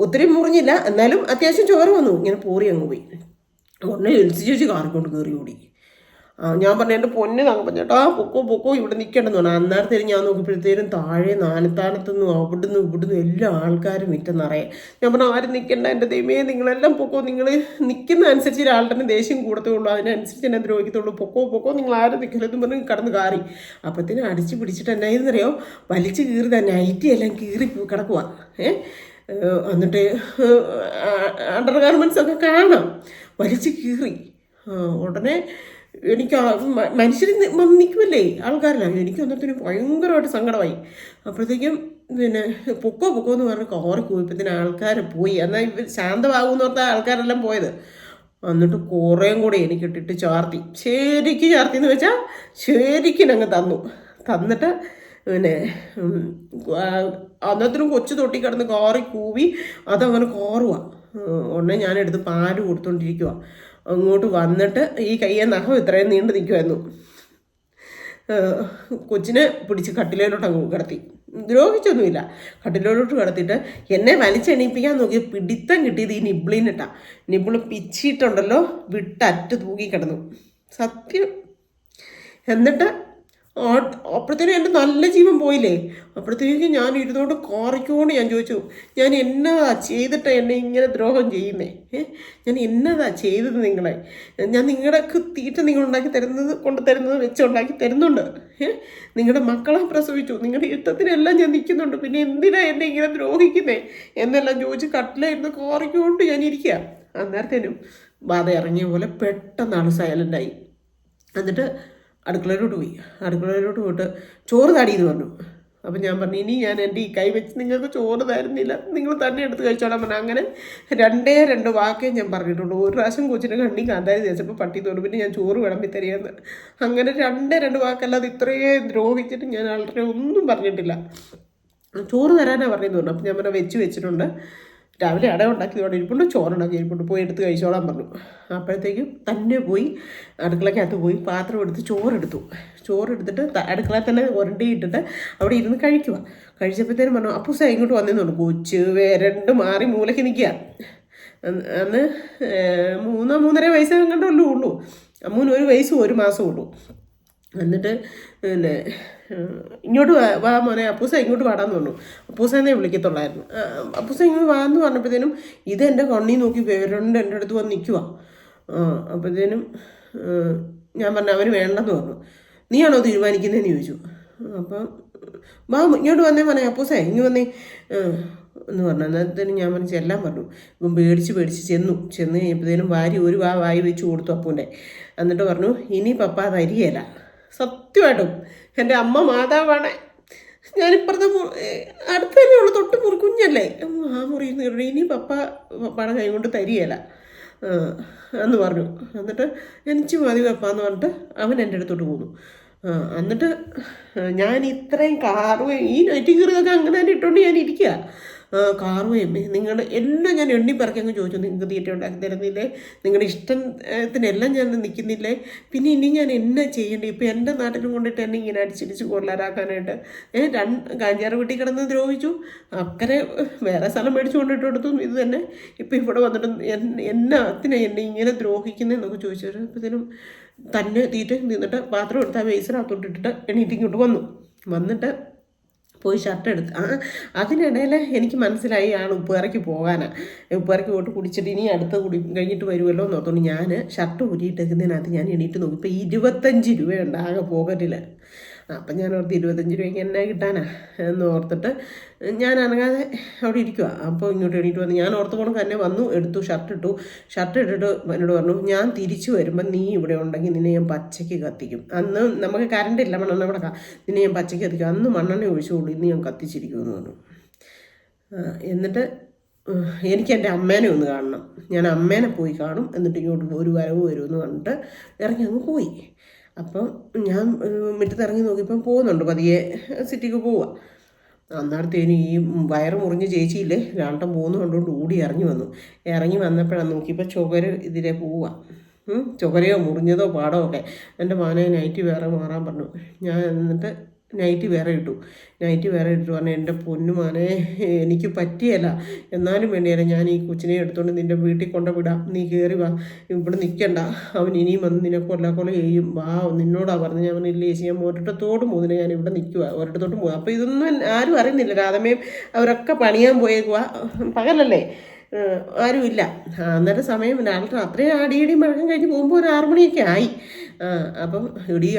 ഒത്തിരി മുറിഞ്ഞില്ല, എന്നാലും അത്യാവശ്യം ചോര വന്നു, ഇങ്ങനെ പോറി അങ്ങ് പോയി. ഉടനെ എൽസി ചേച്ചി കാറിക്കൊണ്ട് കയറി ഓടി. ഞാൻ പറഞ്ഞു എൻ്റെ പൊന്ന് തങ്കപ്പഞ്ചേട്ടാ പൊക്കോ ഇവിടെ നിൽക്കേണ്ടെന്ന് പറഞ്ഞു. അന്നേരത്തേനും ഞാൻ നോക്കിയപ്പോഴത്തേനും താഴെ നാനത്താനത്തുനിന്നും ഇവിടുന്ന് എല്ലാ ആൾക്കാരും നിറയെ. ഞാൻ പറഞ്ഞു ആരും നിൽക്കണ്ട എൻ്റെ ദൈവമേ, നിങ്ങളെല്ലാം പൊക്കോ, നിങ്ങൾ നിൽക്കുന്ന അനുസരിച്ച് ഒരാളുടെ ദേഷ്യം കൂടത്തുള്ളൂ, അതിനനുസരിച്ച് എന്നെ ദ്രോഹിക്കത്തുള്ളൂ, പൊക്കോ നിങ്ങൾ ആരും നിൽക്കലെന്ന് പറഞ്ഞ് കടന്ന് കാറി. അപ്പോഴത്തേനും അടിച്ച് പിടിച്ചിട്ട് എന്നായിരുന്നറിയോ, വലിച്ച് കീറി നൈറ്റി എല്ലാം കീറി കിടക്കുക. എന്നിട്ട് അണ്ടർ ഗാർമെൻറ്റ്സ് ഒക്കെ കാണാം, വലിച്ച് കീറി. ഉടനെ എനിക്ക് മനുഷ്യർ നിൽക്കുമല്ലേ ആൾക്കാരെല്ലാം, എനിക്ക് അന്നേരത്തിന് ഭയങ്കരമായിട്ട് സങ്കടമായി. അപ്പോഴത്തേക്കും പിന്നെ പൊക്കോ എന്ന് പറഞ്ഞ് കാറി പോയപ്പോഴത്തേന് ആൾക്കാർ പോയി. എന്നാൽ ഇവർ ശാന്തമാകുമെന്ന് പറഞ്ഞാൽ ആൾക്കാരെല്ലാം പോയത്. എന്നിട്ട് കുറേയും കൂടെ എനിക്കിട്ടിട്ട് ശരിക്കും ചാർത്തിയെന്ന് വെച്ചാൽ ശരിക്കും അങ്ങ് തന്നിട്ട് പിന്നെ അന്നത്തിനും കൊച്ചു തൊട്ടി കിടന്ന് കാറി കൂവി അതങ്ങനെ കാറുക. ഉടനെ ഞാനെടുത്ത് പാല് കൊടുത്തോണ്ടിരിക്കുക. അങ്ങോട്ട് വന്നിട്ട് ഈ കയ്യെ നഖം ഇത്രയും നീണ്ടു നിൽക്കുമായിരുന്നു. കൊച്ചിനെ പിടിച്ച് കട്ടിലോട്ട് അങ്ങ് കിടത്തി. ദ്രോഹിച്ചൊന്നുമില്ല. കട്ടിലോട്ട് കിടത്തിയിട്ട് എന്നെ വലിച്ചെണീപ്പിക്കാൻ നോക്കി പിടിത്തം കിട്ടിയത് ഈ നിബിളിനിട്ടാ. നിബിള് പിച്ചിട്ടുണ്ടല്ലോ വിട്ടറ്റ് തൂക്കി കിടന്നു സത്യം. എന്നിട്ട് അപ്പോഴത്തേനും എൻ്റെ നല്ല ജീവൻ പോയില്ലേ. അപ്പോഴത്തേക്കും ഞാൻ ഇരുന്നോണ്ട് കാറിക്കൊണ്ട് ഞാൻ ചോദിച്ചു, ഞാൻ എന്നതാ ചെയ്തിട്ട് എന്നെ ഇങ്ങനെ ദ്രോഹം ചെയ്യുന്നേ? ഞാൻ എന്നതാ ചെയ്തത് നിങ്ങളെ? ഞാൻ നിങ്ങളുടെ തീറ്റ നിങ്ങൾ ഉണ്ടാക്കി തരുന്നത് കൊണ്ട് തരുന്നത് വെച്ച് ഉണ്ടാക്കി തരുന്നുണ്ട്. നിങ്ങളുടെ മക്കളെ പ്രസവിച്ചു, നിങ്ങളുടെ ഇഷ്ടത്തിനെല്ലാം ഞാൻ നിൽക്കുന്നുണ്ട്, പിന്നെ എന്തിനാ എന്നെ ഇങ്ങനെ ദ്രോഹിക്കുന്നേ എന്നെല്ലാം ചോദിച്ച് കട്ടിലായിരുന്നു കാറിക്കൊണ്ട് ഞാൻ ഇരിക്കുക. അന്നേരത്തേനും ബാധ ഇറങ്ങിയ പോലെ പെട്ടെന്ന് ആൾ സൈലൻ്റായി. എന്നിട്ട് അടുക്കളയിലോട്ട് പോയിട്ട് ചോറ് താടിയെന്ന് പറഞ്ഞു. അപ്പം ഞാൻ പറഞ്ഞു, ഇനി ഞാൻ എൻ്റെ ഈ കൈ വെച്ച് നിങ്ങൾക്ക് ചോറ് തരുന്നില്ല, നിങ്ങൾ തന്നെ എടുത്ത് കഴിച്ചോളാൻ പറഞ്ഞു. അങ്ങനെ 2 വാക്കേ ഞാൻ പറഞ്ഞിട്ടുള്ളൂ. ഒരു പ്രാവശ്യം കൊച്ചിനെ കണ്ണി കാന്താരി തേച്ചപ്പോൾ പട്ടി തോന്നും, പിന്നെ ഞാൻ ചോറ് വിളമ്പി തരികയെന്ന്. അങ്ങനെ 2 വാക്കല്ലാതെ ഇത്രയും ദ്രോഹിച്ചിട്ട് ഞാൻ ആൾക്കാരെ ഒന്നും പറഞ്ഞിട്ടില്ല. ചോറ് തരാനാണ് പറഞ്ഞതെന്ന് പറഞ്ഞു. അപ്പം ഞാൻ പറഞ്ഞാൽ വെച്ചിട്ടുണ്ട്, രാവിലെ അട ഉണ്ടാക്കിയതോടെ ഇരിപ്പുണ്ട്, ചോറുണ്ടാക്കി ഇരിപ്പുണ്ട്, പോയി എടുത്ത് കഴിച്ചോളാൻ പറഞ്ഞു. അപ്പോഴത്തേക്കും തന്നെ പോയി അടുക്കളക്കകത്ത് പോയി പാത്രം എടുത്ത് ചോറെടുത്തിട്ട് അടുക്കളയിൽ തന്നെ ഉരണ്ടിയിട്ടിട്ട് അവിടെ ഇരുന്ന് കഴിക്കുക. കഴിച്ചപ്പോഴത്തേനും പറഞ്ഞു, അപ്പൂസ ഇങ്ങോട്ട് വന്നേന്ന് പറഞ്ഞു. കൊച്ച് വരണ്ട് മാറി മൂലയ്ക്ക് നിൽക്കുക. അന്ന് 3-3.5 വയസ്സേ കണ്ടുള്ളൂ. അമ്മൂന് 1 വയസ്സും 1 മാസവും ഉള്ളൂ. എന്നിട്ട് പിന്നെ ഇങ്ങോട്ട് വാ മോനെ, അപ്പൂസ ഇങ്ങോട്ട് വാടാന്ന് പറഞ്ഞു. അപ്പൂസെന്നേ വിളിക്കത്തുള്ളായിരുന്നു. അപ്പൂസ ഇങ്ങോട്ട് വാന്ന് പറഞ്ഞപ്പോഴത്തേനും ഇതെൻ്റെ കണ്ണി നോക്കി വരണ്ട് എൻ്റെ അടുത്ത് വന്ന് നിൽക്കുക. അപ്പോഴത്തേനും ഞാൻ പറഞ്ഞു അവന് വേണ്ടെന്ന് പറഞ്ഞു. നീയാണോ തീരുമാനിക്കുന്നതെന്ന് ചോദിച്ചു. അപ്പം വാ ഇങ്ങോട്ട് വന്നേ മോനെ, അപ്പൂസേ ഇങ്ങ് വന്നേ എന്ന് പറഞ്ഞു. അന്നേരത്തേനും ഞാൻ പറഞ്ഞു ചെല്ലാൻ പറഞ്ഞു. ഇപ്പം പേടിച്ച് ചെന്ന് കഴിഞ്ഞപ്പോഴത്തേനും ഒരു വായി വെച്ച് കൊടുത്തു അപ്പൂൻ്റെ. എന്നിട്ട് പറഞ്ഞു, ഇനി പപ്പ തരികയില്ല. സത്യമായിട്ടും എൻ്റെ അമ്മ മാതാവാണ്. ഞാനിപ്പുറത്തെ അടുത്ത് തന്നെയുള്ള തൊട്ട് മുറി കുഞ്ഞല്ലേ, ആ മുറിയിൽ നിന്ന് ഇനി പപ്പയുടെ കൈ കൊണ്ട് തരികയില്ല എന്ന് പറഞ്ഞു. എന്നിട്ട് എനിക്ക് മതി പപ്പ എന്ന് പറഞ്ഞിട്ട് അവൻ എൻ്റെ അടുത്തോട്ട് പോന്നു. എന്നിട്ട് ഞാൻ ഇത്രയും കാറുകയും ഈ നൈറ്റി കീറിയതൊക്കെ അങ്ങനെ തന്നെ ഇട്ടുകൊണ്ട് ഞാൻ ഇരിക്കുക. കാറുകയും നിങ്ങൾ എല്ലാം ഞാൻ എണ്ണിപ്പറക്കി അങ്ങ് ചോദിച്ചു, നിങ്ങൾക്ക് തീറ്റ ഉണ്ടാക്കി തരുന്നില്ലേ, നിങ്ങളുടെ ഇഷ്ടത്തിനെല്ലാം ഞാൻ നിൽക്കുന്നില്ലേ, പിന്നെ ഇനി ഞാൻ എന്നാ ചെയ്യേണ്ടത്? ഇപ്പം എൻ്റെ നാട്ടിലും കൊണ്ടിട്ട് എന്നെ ഇങ്ങനെ അടിച്ചിടിച്ച് കൊള്ളാരാക്കാനായിട്ട് കാഞ്ചാറ് വീട്ടിൽ കിടന്ന് ദ്രോഹിച്ചു, അക്കരെ വേറെ സ്ഥലം മേടിച്ചു കൊണ്ടിട്ട് കൊടുത്തു ഇത് തന്നെ. ഇപ്പം ഇവിടെ വന്നിട്ട് എന്നെ ഇങ്ങനെ ദ്രോഹിക്കുന്നതെന്നൊക്കെ ചോദിച്ചു. അപ്പോഴത്തേനും തന്നെ തീറ്റ നിന്നിട്ട് പാത്രം എടുത്ത് ആ വേസിനകത്തോട്ടിട്ടിട്ട് എണീറ്റ് ഇങ്ങോട്ട് വന്നിട്ട് പോയി ഷർട്ട് എടുത്ത്. അതിനിടയിൽ എനിക്ക് മനസ്സിലായി ആൾ ഉപ്പുകറയ്ക്ക് പോകാനാണ്. ഉപ്പുകറയ്ക്ക് പോയിട്ട് കുടിച്ചിട്ട് ഇനി അടുത്ത കഴിഞ്ഞിട്ട് വരുമല്ലോ എന്ന് ഓർത്തുകൊണ്ട് ഞാൻ ഷർട്ട് ഊരിയിട്ടേക്കുന്നതിനകത്ത് ഞാൻ എണീറ്റ് നോക്കി. ഇപ്പോൾ 25 രൂപയുണ്ട് ആകെ പോക്കറ്റിൽ. അപ്പം ഞാൻ ഓർത്ത് 25 രൂപയ്ക്ക് എന്നാ കിട്ടാനാ എന്ന് ഓർത്തിട്ട് ഞാൻ അനങ്ങാതെ അവിടെ ഇരിക്കുക. അപ്പോൾ ഇങ്ങോട്ട് എണീറ്റ് വന്ന് ഞാൻ ഓർത്തുകൊണ്ട് തന്നെ വന്നു, എടുത്തു, ഷർട്ട് ഇട്ടിട്ട് എന്നോട് പറഞ്ഞു, ഞാൻ തിരിച്ചു വരുമ്പം നീ ഇവിടെ ഉണ്ടെങ്കിൽ നിന്നെ ഞാൻ പച്ചയ്ക്ക് കത്തിക്കും. അന്ന് നമുക്ക് കറണ്ടില്ല, മണ്ണെണ്ണ ഇവിടെ നിന്നെ ഞാൻ പച്ചയ്ക്ക് കത്തിക്കും. അന്ന് മണ്ണെണ്ണ ഒഴിച്ചുകൊള്ളൂ, ഇന്ന് ഞാൻ കത്തിച്ചിരിക്കുമെന്ന് പറഞ്ഞു. എന്നിട്ട് എനിക്ക് എൻ്റെ അമ്മേനെ ഒന്ന് കാണണം, ഞാൻ അമ്മേനെ പോയി കാണും, എന്നിട്ട് ഇങ്ങോട്ട് ഒരു വരവ് വരുമെന്ന് പറഞ്ഞിട്ട് ഇറങ്ങി അങ്ങ് പോയി. അപ്പം ഞാൻ മുറ്റത്തിറങ്ങി നോക്കിയപ്പം പോകുന്നുണ്ട്, പതിയെ സിറ്റിക്ക് പോവുക. അന്നേരത്തേനും ഈ വയറ് മുറിഞ്ഞ് ചേച്ചിയില്ലേ രണ്ടും 3 കണ്ടുകൊണ്ട് ഓടി ഇറങ്ങി വന്നപ്പോഴാണ് നോക്കിയപ്പോൾ ചുവര് ഇതിലെ പോവുക. ചുവരയോ മുറിഞ്ഞതോ പാടോ ഒക്കെ. എൻ്റെ മോനെ നൈറ്റ് വേറെ മാറാൻ പറഞ്ഞു. ഞാൻ എന്നിട്ട് നൈറ്റ് വേറെ ഇട്ടു പറഞ്ഞു, എൻ്റെ പൊന്നുമാനെ എനിക്ക് പറ്റിയല്ല, എന്നാലും വേണ്ടിയല്ല ഞാൻ ഈ കൊച്ചിനെ എടുത്തുകൊണ്ട് നിൻ്റെ വീട്ടിൽ കൊണ്ടുവിടാം, നീ കയറി വാ, ഇവിടെ നിൽക്കണ്ട, അവൻ ഇനിയും വന്ന് നിന്നെ കൊല്ല ചെയ്യും, വാ നിന്നോടാ പറഞ്ഞു. ഞാൻ പറഞ്ഞില്ലേ ചേച്ചി, ഞാൻ ഒരിടത്തോട്ട് പോകുന്നില്ല, ഞാൻ ഇവിടെ നിൽക്കുക, ഒരിടത്തോട്ടും പോകുക. അപ്പോൾ ഇതൊന്നും ആരും അറിയുന്നില്ല, രാധമ്മയും അവരൊക്കെ പണിയാൻ പോയേക്കുക, പകലല്ലേ, ആരുമില്ല. അന്നേരം സമയം രാത്രി അത്രയും ആടിയടി മഴക്കം കഴിഞ്ഞ് പോകുമ്പോൾ ഒരു 6 മണിയൊക്കെ ആയി. അപ്പം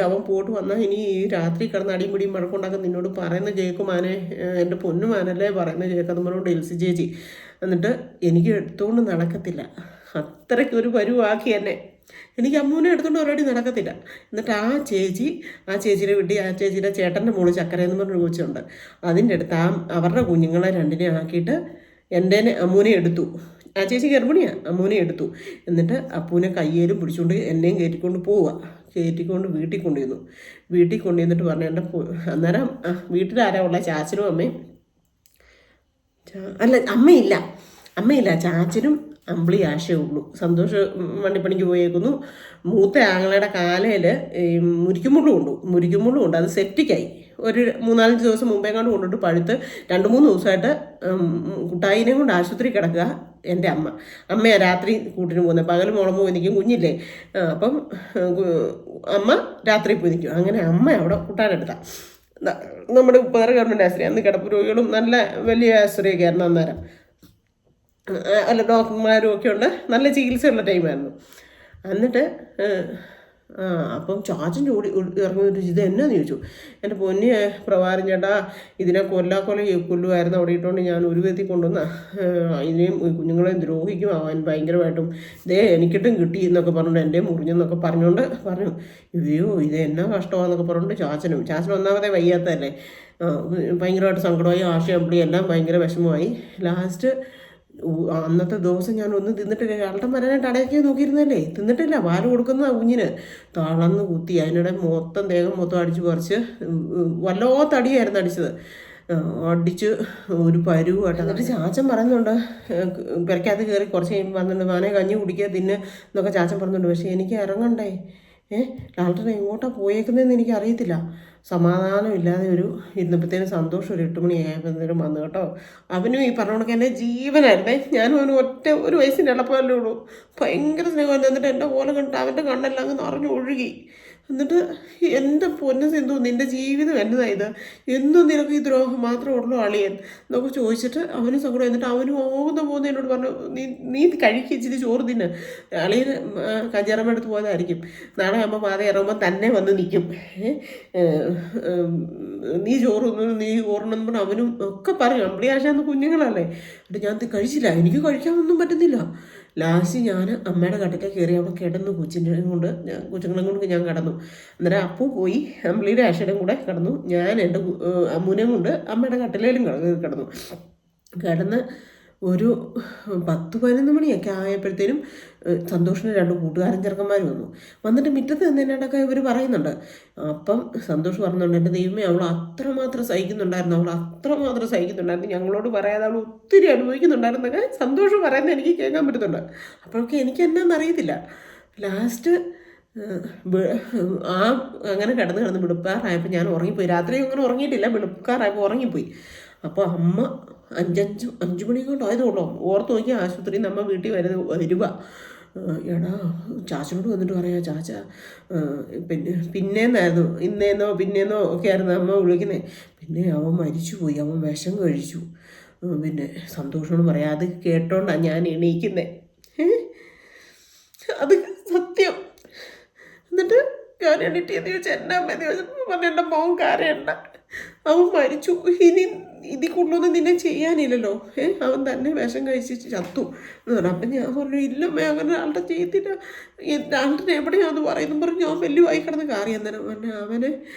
അവൻ പോയിട്ട് വന്നാൽ ഇനി ഈ രാത്രി കിടന്ന് അടിയും പിടിയും മഴക്കുണ്ടാക്കാൻ നിന്നോട് പറയുന്ന കേൾക്കുമാനെ, എൻ്റെ പൊന്നുമാനല്ലേ പറയുന്ന കേൾക്കാന്ന് പറഞ്ഞുകൊണ്ട് എൽസി ചേച്ചി. എന്നിട്ട് എനിക്ക് എടുത്തുകൊണ്ട് നടക്കത്തില്ല, അത്രയ്ക്കൊരു പരുവാക്കി എന്നെ. എനിക്ക് അമ്മൂനെ എടുത്തുകൊണ്ട് ഒരടി നടക്കത്തില്ല. എന്നിട്ട് ആ ചേച്ചിയുടെ വീട്ടിൽ ആ ചേച്ചിയുടെ ചേട്ടൻ്റെ മോള് ചക്കരയെന്ന് പറഞ്ഞൊരു കൊച്ചുണ്ട്, അതിൻ്റെ അടുത്ത് അവരുടെ കുഞ്ഞുങ്ങളെ 2നെ ആക്കിയിട്ട് എൻ്റെ അമ്മൂനെ എടുത്തു. ആ ചേച്ചി ഗർഭിണിയാണ്, അമ്മൂനെ എടുത്തു. എന്നിട്ട് അപ്പൂനെ കയ്യേലും പിടിച്ചുകൊണ്ട് എന്നെയും കയറ്റിക്കൊണ്ട് വീട്ടിൽ കൊണ്ടുവന്നിട്ട് പറഞ്ഞു, എൻ്റെ അന്നേരം വീട്ടിലാരാ ഉള്ള? ചാച്ചനും അമ്മയും അമ്മയില്ല, ചാച്ചനും അമ്പിളി ആശയേ ഉള്ളൂ. സന്തോഷ് വണ്ടിപ്പണിക്ക് പോയേക്കുന്നു. മൂത്ത ആങ്ങളയുടെ കാലയിൽ ഈ മുരിക്കുമുള്ളും ഉണ്ട്. അത് സെപ്റ്റിക്കായി. ഒരു 3-4 ദിവസം മുമ്പേങ്ങാണ്ട് കൊണ്ടിട്ട് പഴുത്ത് 2-3 ദിവസമായിട്ട് കുട്ടായിനെയും കൊണ്ട് ആശുപത്രി കിടക്കുക എൻ്റെ അമ്മയാണ് രാത്രി കൂട്ടിന് പോകുന്നത്. പകൽ മോളമ്മ പോയി നിൽക്കും, കുഞ്ഞില്ലേ. അപ്പം അമ്മ രാത്രി പോയി നിൽക്കും. അങ്ങനെ അമ്മ അവിടെ കുട്ടാനെടുത്ത നമ്മുടെ ഉപ്പതറ ഗവൺമെൻറ് ആശുപത്രി. അന്ന് കിടപ്പ് രോഗികളും നല്ല വലിയ ആശുപത്രിയൊക്കെ ആയിരുന്നു അന്നേരം. അല്ല, ഡോക്ടർമാരും ഒക്കെ ഉണ്ട്, നല്ല ചികിത്സയുള്ള ടൈമായിരുന്നു. എന്നിട്ട് അപ്പം ചാച്ചൻ ഇറങ്ങി ഒരു ഇത് എന്നാന്ന് ചോദിച്ചു. എൻ്റെ പൊന്നി പ്രഭാരം ചേട്ടാ, ഇതിനെ കൊല്ലുമായിരുന്നു അവിടെ ഇട്ടുകൊണ്ട് ഞാൻ ഒരു വിധത്തിൽ കൊണ്ടുവന്ന ഇതിനെയും കുഞ്ഞുങ്ങളെയും ദ്രോഹിക്കും അവൻ ഭയങ്കരമായിട്ടും. എനിക്കിട്ടും കിട്ടി എന്നൊക്കെ പറഞ്ഞുകൊണ്ട് എൻ്റെ മുറിഞ്ഞെന്നൊക്കെ പറഞ്ഞു. അയ്യോ ഇത് എന്നാ കഷ്ടമാണെന്നൊക്കെ പറഞ്ഞുകൊണ്ട് ചാച്ചൻ ഒന്നാമതേ വയ്യാത്തതല്ലേ, ഭയങ്കരമായിട്ട് സങ്കടമായി. ആശയപ്പടി എല്ലാം ഭയങ്കര വിഷമമായി. ലാസ്റ്റ് അന്നത്തെ ദിവസം ഞാൻ ഒന്നും തിന്നിട്ടില്ല. ആളുടെ വരാനായിട്ട് അടയൊക്കെ നോക്കിയിരുന്നല്ലേ, തിന്നിട്ടില്ല. പാല് കൊടുക്കുന്ന കുഞ്ഞിന് തളർന്ന് കുത്തി. അതിനിടെ ദേഹം മൊത്തം അടിച്ച് പറിച്ച് വല്ലാത്ത അടിയായിരുന്നു അടിച്ചത്. അടിച്ച് ഒരു പരുവായിട്ട്. എന്നിട്ട് ചാച്ചൻ പറയുന്നുണ്ട്, പെരക്കകത്ത് കയറി കുറച്ച് കഴിയുമ്പോൾ പറഞ്ഞിട്ടുണ്ട്, മാനെ കഞ്ഞി കുടിക്കുക തിന്ന് എന്നൊക്കെ ചാച്ചൻ പറഞ്ഞിട്ടുണ്ട്. പക്ഷേ എനിക്ക് ഇറങ്ങണ്ടേ. ലാൽട്ടൻ എങ്ങോട്ടാണ് പോയേക്കുന്നതെന്ന് എനിക്ക് അറിയത്തില്ല. സമാധാനമില്ലാതെ ഇരുന്നപ്പോഴത്തേനും സന്തോഷം ഒരു 8 മണിയായപ്പോഴത്തേനും വന്നു കേട്ടോ. അവനും ഈ പറഞ്ഞ കണക്ക് എൻ്റെ ജീവനായിരുന്നേ. ഞാനും അവന് ഒരു വയസ്സിൻ്റെ ഇളപ്പമല്ലേ ഉള്ളൂ. ഭയങ്കര സ്നേഹമായിരുന്നു. എന്നിട്ട് എൻ്റെ ഓല കണ്ടിട്ട് അവൻ്റെ കണ്ണെല്ലാം അങ്ങ് നിറഞ്ഞു ഒഴുകി. എന്നിട്ട് എൻ്റെ പൊന്നു സിന്ധു, നിൻ്റെ ജീവിതം എന്നതായത്, എന്നും നിനക്ക് ഈ ദ്രോഹം മാത്രമേ ഉള്ളൂ അളിയൻ എന്നൊക്കെ ചോദിച്ചിട്ട് അവന് സങ്കടം. എന്നിട്ട് അവന് പോകുന്ന എന്നോട് പറഞ്ഞു, നീ കഴിച്ചിട്ട് ചോറ് തിന്ന്. അളിയന് കഞ്ചാറമ്മ എടുത്ത് പോയതായിരിക്കും. നാളെ ആകുമ്പോൾ പാത ഇറങ്ങുമ്പോൾ തന്നെ വന്ന് നിൽക്കും. നീ ചോറുണ്ടെന്ന് പറഞ്ഞാൽ അവനും ഒക്കെ പറയും. അമ്പിളി ആശാന്ന് കുഞ്ഞുങ്ങളല്ലേ. എന്നിട്ട് ഞാൻ കഴിച്ചില്ല, എനിക്ക് കഴിക്കാനൊന്നും പറ്റുന്നില്ല. ലാസ്റ്റ് ഞാൻ അമ്മയുടെ കട്ടിലേക്ക് കയറി അവിടെ കിടന്നു. കൊച്ചുങ്ങളെ കൊണ്ട് ഞാൻ കിടന്നു. അന്നേരം അപ്പു പോയി അമ്പിളിയുടെ ആശയുടെ കൂടെ കിടന്നു. ഞാൻ എൻ്റെ അമ്മൂനെയും കൊണ്ട് അമ്മയുടെ കട്ടിലേലും കിടന്നു. കിടന്ന് ഒരു 10-11 മണിയൊക്കെ ആയപ്പോഴത്തേനും സന്തോഷിൻ്റെ 2 കൂട്ടുകാരൻ ചെറുക്കന്മാർ വന്നിട്ട് മുറ്റത്ത് നിന്നതിനോടൊക്കെ ഇവർ പറയുന്നുണ്ട്. അപ്പം സന്തോഷ് പറഞ്ഞുണ്ട്, എൻ്റെ ദൈവമേ അവൾ അത്രമാത്രം സഹിക്കുന്നുണ്ടായിരുന്നു, ഞങ്ങളോട് പറയാതെ അവൾ ഒത്തിരി അനുഭവിക്കുന്നുണ്ടായിരുന്നൊക്കെ സന്തോഷം പറയുന്നത് എനിക്ക് കേൾക്കാൻ പറ്റുന്നുണ്ട്. അപ്പോഴൊക്കെ എനിക്ക് എന്നാന്ന് അറിയത്തില്ല. ലാസ്റ്റ് അങ്ങനെ കിടന്ന് വെളുപ്പാറായപ്പോൾ ഞാൻ ഉറങ്ങിപ്പോയി. രാത്രി അങ്ങനെ ഉറങ്ങിയിട്ടില്ല, വെളുപ്പാറായപ്പോൾ ഉറങ്ങിപ്പോയി. അപ്പോൾ അമ്മ 5 മണി കൊണ്ട് ആയതുകൊള്ളൂ ഓർത്ത് നോക്കി ആശുപത്രിയിൽ നമ്മൾ വീട്ടിൽ വരുക. എടാ ചാച്ചനോട് വന്നിട്ട് പറയാം, ചാച്ച പിന്നേന്നായിരുന്നു, പിന്നേന്നോ ഒക്കെ ആയിരുന്നു അമ്മ വിളിക്കുന്നത്. പിന്നെ അവൻ മരിച്ചുപോയി, അവൻ വിഷം കഴിച്ചു. പിന്നെ സന്തോഷമോട് പറയാം. അത് കേട്ടോണ്ടാണ് ഞാൻ എണീക്കുന്നത്. അത് സത്യം. എന്നിട്ട് ഞാൻ എണീറ്റിയെന്ന് ചോദിച്ചാൽ എന്നാ അമ്മയെന്ന് ചോദിച്ചപ്പോൾ പറഞ്ഞു, എൻ്റെ മോൻ കരയണ്ട, അവൻ മരിച്ചു, ഇനി ഇതിൽ കൊണ്ടൊന്നും നിന്നെ ചെയ്യാനില്ലല്ലോ, അവൻ തന്നെ വിഷം കഴിച്ച് ചത്തു എന്ന് പറഞ്ഞു. അപ്പം ഞാൻ പറഞ്ഞു, ഇല്ലമ്മേ അങ്ങനെ ആളുടെ ചെയ്യത്തില്ല, ആളുടെ എവിടെയാണെന്ന് പറയുന്നു പറഞ്ഞു. ഞാൻ വലിയ വായി കിടന്ന് കാറി. അന്നേരം പറഞ്ഞു അവനെ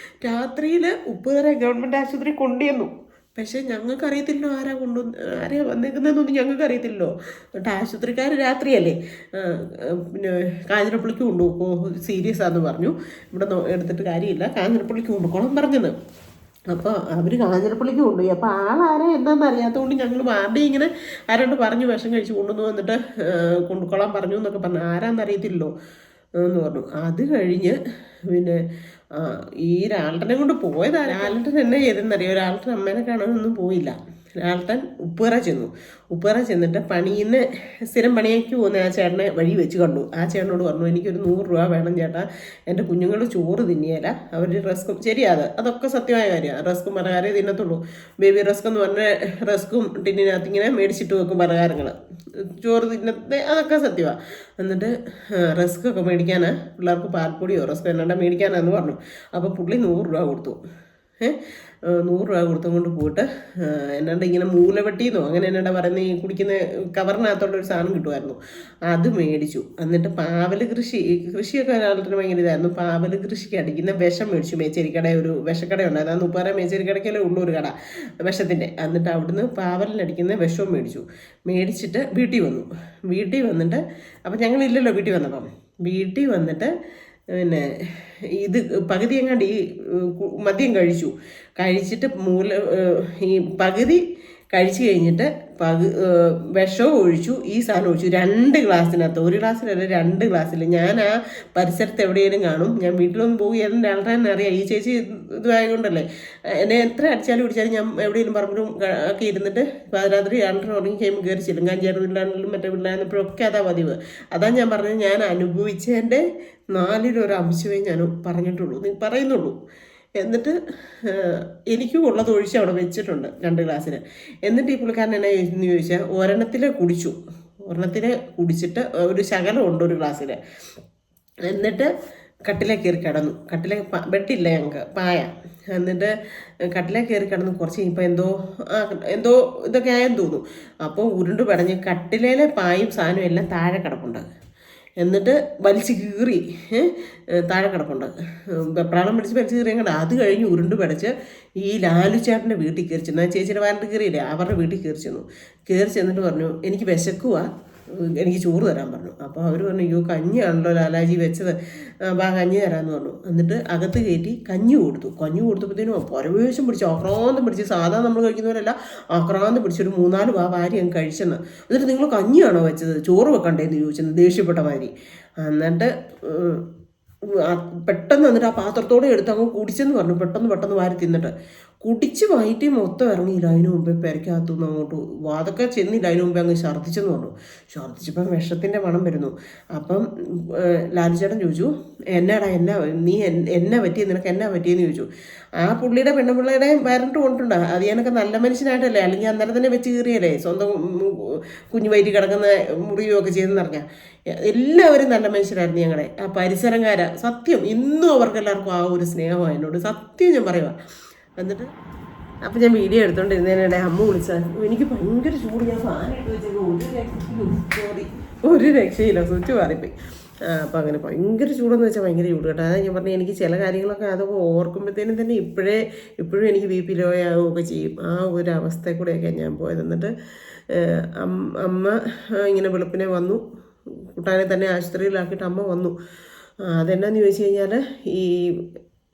രാത്രിയിൽ ഉപ്പുതറ ഗവൺമെൻറ് ആശുപത്രി കൊണ്ടുവന്നു. പക്ഷേ ഞങ്ങൾക്കറിയത്തില്ലോ ആരാ വന്നേക്കുന്നതെന്നൊന്നും ഞങ്ങൾക്കറിയത്തില്ലല്ലോ. എന്നിട്ട് ആശുപത്രിക്കാർ രാത്രിയല്ലേ പിന്നെ കാഞ്ഞിരപ്പള്ളിക്ക് കൊണ്ടുപോകും, സീരിയസ് ആണെന്ന് പറഞ്ഞു. ഇവിടെ എടുത്തിട്ട് കാര്യമില്ല, കാഞ്ഞിരപ്പള്ളിക്ക് കൊണ്ടുപോകണം പറഞ്ഞത്. അപ്പോൾ അവർ കാഞ്ഞിരപ്പള്ളിക്ക് കൊണ്ടുപോയി. അപ്പോൾ ആളാരാ എന്താണെന്ന് അറിയാത്തതുകൊണ്ട് ഞങ്ങൾ വാർഡി ഇങ്ങനെ ആരോട് പറഞ്ഞു വിഷം കഴിച്ച് കൊണ്ടുവന്ന് വന്നിട്ട് കൊണ്ടുകൊള്ളാൻ പറഞ്ഞു എന്നൊക്കെ പറഞ്ഞു. ആരാന്നറിയത്തില്ലല്ലോ എന്ന് പറഞ്ഞു. അത് കഴിഞ്ഞ് പിന്നെ ഈ ലാൽട്ടനെ കൊണ്ട് പോയതാ. ലാൽട്ടൻ എന്നാ ചെയ്തെന്നറിയോ, ലാൽട്ടൻ അമ്മേനെ കാണാനൊന്നും പോയില്ല. ലാൽട്ടൻ ഉപ്പുതറ ചെന്നിട്ട് സ്ഥിരം പണിയേക്ക് പോകുന്ന ആ ചേട്ടനെ വഴി വെച്ച് കണ്ടു. ആ ചേട്ടനോട് പറഞ്ഞു, എനിക്കൊരു 100 രൂപ വേണം ചേട്ടാ, എൻ്റെ കുഞ്ഞുങ്ങൾ ചോറ് തിന്നിയല്ല, അവർ റസ്ക്കും. ശരിയാത്, അതൊക്കെ സത്യമായ കാര്യമാണ്. റസ്ക്കും പലഹാരമേ തിന്നത്തുള്ളൂ. ബേബി റസ്ക് എന്ന് പറഞ്ഞ റസ്ക്കും ടിന്നിനകത്ത് ഇങ്ങനെ മേടിച്ചിട്ട് വെക്കും പലഹാരങ്ങൾ, ചോറ് തിന്നത്തെ, അതൊക്കെ സത്യമാണ്. എന്നിട്ട് റസ്ക്കൊക്കെ മേടിക്കാനാ, പിള്ളേർക്ക് പാൽപ്പൊടിയോ റസ്കോ എന്നാണ്ട് മേടിക്കാനാന്ന് പറഞ്ഞു. അപ്പോൾ പുള്ളി 100 രൂപ കൊടുത്തു. 100 രൂപ കൊടുത്തുകൊണ്ട് പോയിട്ട് എന്നാണ്ട് ഇങ്ങനെ മൂലവെട്ടിന്നോ അങ്ങനെ എന്നാണ്ടാ പറയുന്നത്, ഈ കുടിക്കുന്ന കവറിനകത്തുള്ളൊരു സാധനം കിട്ടുമായിരുന്നു, അത് മേടിച്ചു. എന്നിട്ട് കൃഷിയൊക്കെ ഒരാളുടെ ഭയങ്കര ഇതായിരുന്നു. പാവൽ കൃഷിക്ക് അടിക്കുന്ന വിഷം മേടിച്ചു. മേച്ചേരിക്കട ഒരു വിഷക്കട ഉണ്ടായിരുന്നു, അന്ന് ഉപ്പാറ മേച്ചേരിക്കടയ്ക്കല്ലേ ഉള്ളൂ ഒരു കട വിഷത്തിൻ്റെ. എന്നിട്ട് അവിടുന്ന് പാവലിനടിക്കുന്ന വിഷവും മേടിച്ചിട്ട് വീട്ടിൽ വന്നിട്ട് അപ്പം ഞങ്ങളില്ലല്ലോ വീട്ടിൽ വന്നിട്ട് പിന്നെ ഇത് പകുതി എങ്ങാണ്ട് ഈ മദ്യം കഴിച്ചിട്ട് ഈ പകുതി കഴിച്ചു കഴിഞ്ഞിട്ട് വിഷവും ഒഴിച്ചു, ഈ സാധനം ഒഴിച്ചു 2 ഗ്ലാസ്സിനകത്ത്. 1 ഗ്ലാസ്സിലല്ല 2 ഗ്ലാസ്സിൽ. ഞാൻ ആ പരിസരത്ത് എവിടെയെങ്കിലും കാണും, ഞാൻ വീട്ടിലൊന്നും പോയി എൻ്റെ ആൾക്കാർ തന്നെ അറിയാം. ഈ ചേച്ചി ഇതായതുകൊണ്ടല്ലേ എന്നെ എത്ര അടിച്ചാലും പിടിച്ചാലും ഞാൻ എവിടെയെങ്കിലും പറമ്പിലും ഒക്കെ ഇരുന്നിട്ട് പാതിരാത്രി 2 ഉറങ്ങി കഴിയുമ്പോൾ കയറി ചെല്ലും. കാഞ്ചേരി വീട്ടിലാണെങ്കിലും മറ്റേ വീട്ടിലായിരുന്നപ്പോഴൊക്കെ അതാ പതിവ്. അതാ ഞാൻ പറഞ്ഞത്, ഞാൻ അനുഭവിച്ചതിൻ്റെ 4-1 അംശമേ ഞാൻ പറഞ്ഞിട്ടുള്ളൂ, നീ പറയുന്നുള്ളൂ. എന്നിട്ട് എനിക്കും ഉള്ളത് ഒഴിച്ച് അവിടെ വെച്ചിട്ടുണ്ട് 2 ഗ്ലാസ്സിന്. എന്നിട്ട് ഈ പുള്ളിക്കാരൻ എന്നാ എന്ന് ചോദിച്ചാൽ ഒരെണ്ണത്തിലെ കുടിച്ചിട്ട് ഒരു ശകലമുണ്ട് 1 ഗ്ലാസ്സിൽ. എന്നിട്ട് കട്ടിലേ കയറി കിടന്നു. ബെഡില്ല ഞങ്ങൾക്ക്, പായ. എന്നിട്ട് കട്ടിലേ കയറി കിടന്നു. കുറച്ച് കഴിഞ്ഞപ്പോൾ എന്തോ ഇതൊക്കെ ആയെന്ന് തോന്നുന്നു. അപ്പോൾ ഉരുണ്ട് പടഞ്ഞ് കട്ടിലേലെ പായും സാധനവും എല്ലാം താഴെ കിടപ്പുണ്ട്. എന്നിട്ട് വലിച്ച് കീറി താഴെ കിടപ്പുണ്ട്. വെപ്രാളം പിടിച്ച് വലിച്ച് കീറിയും കണ്ട. അത് കഴിഞ്ഞ് ഉരുണ്ട് പടച്ച് ഈ ലാലുചേട്ടൻ്റെ വീട്ടിൽ കയറി ചെന്നു. ആ ചേച്ചിയുടെ വാരണ്ട് കയറിയില്ലേ, അവരുടെ വീട്ടിൽ കയറി ചെന്നു. കയറി ചെന്നിട്ട് പറഞ്ഞു, എനിക്ക് വിശക്കുവാ, എനിക്ക് ചോറ് തരാൻ പറഞ്ഞു. അപ്പോൾ അവർ പറഞ്ഞു, അയ്യോ കഞ്ഞിയാണല്ലോ ലാലാജി വെച്ചത്, വാ കഞ്ഞി തരാമെന്ന് പറഞ്ഞു. എന്നിട്ട് അകത്ത് കയറ്റി കഞ്ഞി കൊടുത്തപ്പോഴത്തേനും പരവേശം പിടിച്ച് ആക്രാന്തം പിടിച്ച്, സാധാരണ നമ്മൾ കഴിക്കുന്ന പോലെയല്ല, ആക്രാന്തം പിടിച്ചൊരു 3-4 വാരി അങ്ങ് കഴിച്ചെന്ന്. എന്നിട്ട് നിങ്ങൾ കഞ്ഞിയാണോ വെച്ചത്, ചോറ് വെക്കണ്ടേന്ന് ചോദിച്ചെന്ന് ദേഷ്യപ്പെട്ട മാതിരി. എന്നിട്ട് പെട്ടെന്ന് എന്നിട്ട് ആ പാത്രത്തോടെ എടുത്ത് അങ്ങ് കുടിച്ചെന്ന് പറഞ്ഞു. പെട്ടെന്ന് വാരി തിന്നിട്ട് കുടിച്ച് വയറ്റി മൊത്തം ഇറങ്ങിയില്ല. അതിന് മുമ്പേ പെരക്കകത്തുനിന്ന് അങ്ങോട്ട് വാതൊക്കെ ചെന്നില്ല. അതിന് മുമ്പേ അങ്ങ് ഛർദ്ദിച്ചെന്ന് പറഞ്ഞു. ഛർദ്ദിച്ചപ്പം വിഷത്തിൻ്റെ മണം വരുന്നു. അപ്പം ലാലുചേട്ടൻ ചോദിച്ചു, നീ എന്നാ പറ്റിയത്, നിനക്ക് എന്നാ പറ്റിയെന്ന് ചോദിച്ചു. ആ പുള്ളിയുടെ പെണ്ണുപിള്ളയുടെ വരണ്ട് കൊണ്ടുണ്ട്. അത് ഞാനൊക്കെ നല്ല മനുഷ്യനായിട്ടല്ലേ, അല്ലെങ്കിൽ അന്നേരം തന്നെ വെച്ച് കീറിയല്ലേ, സ്വന്തം കുഞ്ഞു വയറ്റി കിടക്കുന്ന മുറിയുമൊക്കെ ചെയ്തെന്ന് പറഞ്ഞാൽ. എല്ലാവരും നല്ല മനുഷ്യരായിരുന്നു ഞങ്ങളുടെ ആ പരിസരക്കാരാ. സത്യം, ഇന്നും അവർക്കെല്ലാവർക്കും ആ ഒരു സ്നേഹമാണ് എന്നോട്, സത്യം ഞാൻ പറയുക. എന്നിട്ട് അപ്പം ഞാൻ വീഡിയോ എടുത്തോണ്ടിരുന്നതിനിടെ അമ്മ വിളിച്ചാൽ, എനിക്ക് ഭയങ്കര ചൂട്, ഞാൻ ഫാനിട്ട് വെച്ചേക്കും, ഒരു രക്ഷയില്ല, സ്വിച്ച് മാറിപ്പോയി. അപ്പം അങ്ങനെ ഭയങ്കര ചൂടെന്ന് വെച്ചാൽ ഭയങ്കര ചൂട് കേട്ടോ. അതായത് ഞാൻ പറഞ്ഞു, എനിക്ക് ചില കാര്യങ്ങളൊക്കെ അതൊക്കെ ഓർക്കുമ്പോഴത്തേനും തന്നെ ഇപ്പോഴും എനിക്ക് BP ലോ ആവുകയൊക്കെ ചെയ്യും. ആ ഒരു അവസ്ഥയിൽ കൂടെയൊക്കെയാണ് ഞാൻ പോയത്. എന്നിട്ട് അമ്മ ഇങ്ങനെ വെളുപ്പിനെ വന്നു, കുട്ടാനെ തന്നെ ആശുപത്രിയിലാക്കിയിട്ട് അമ്മ വന്നു. അതെന്നാന്ന് ചോദിച്ചു കഴിഞ്ഞാൽ, ഈ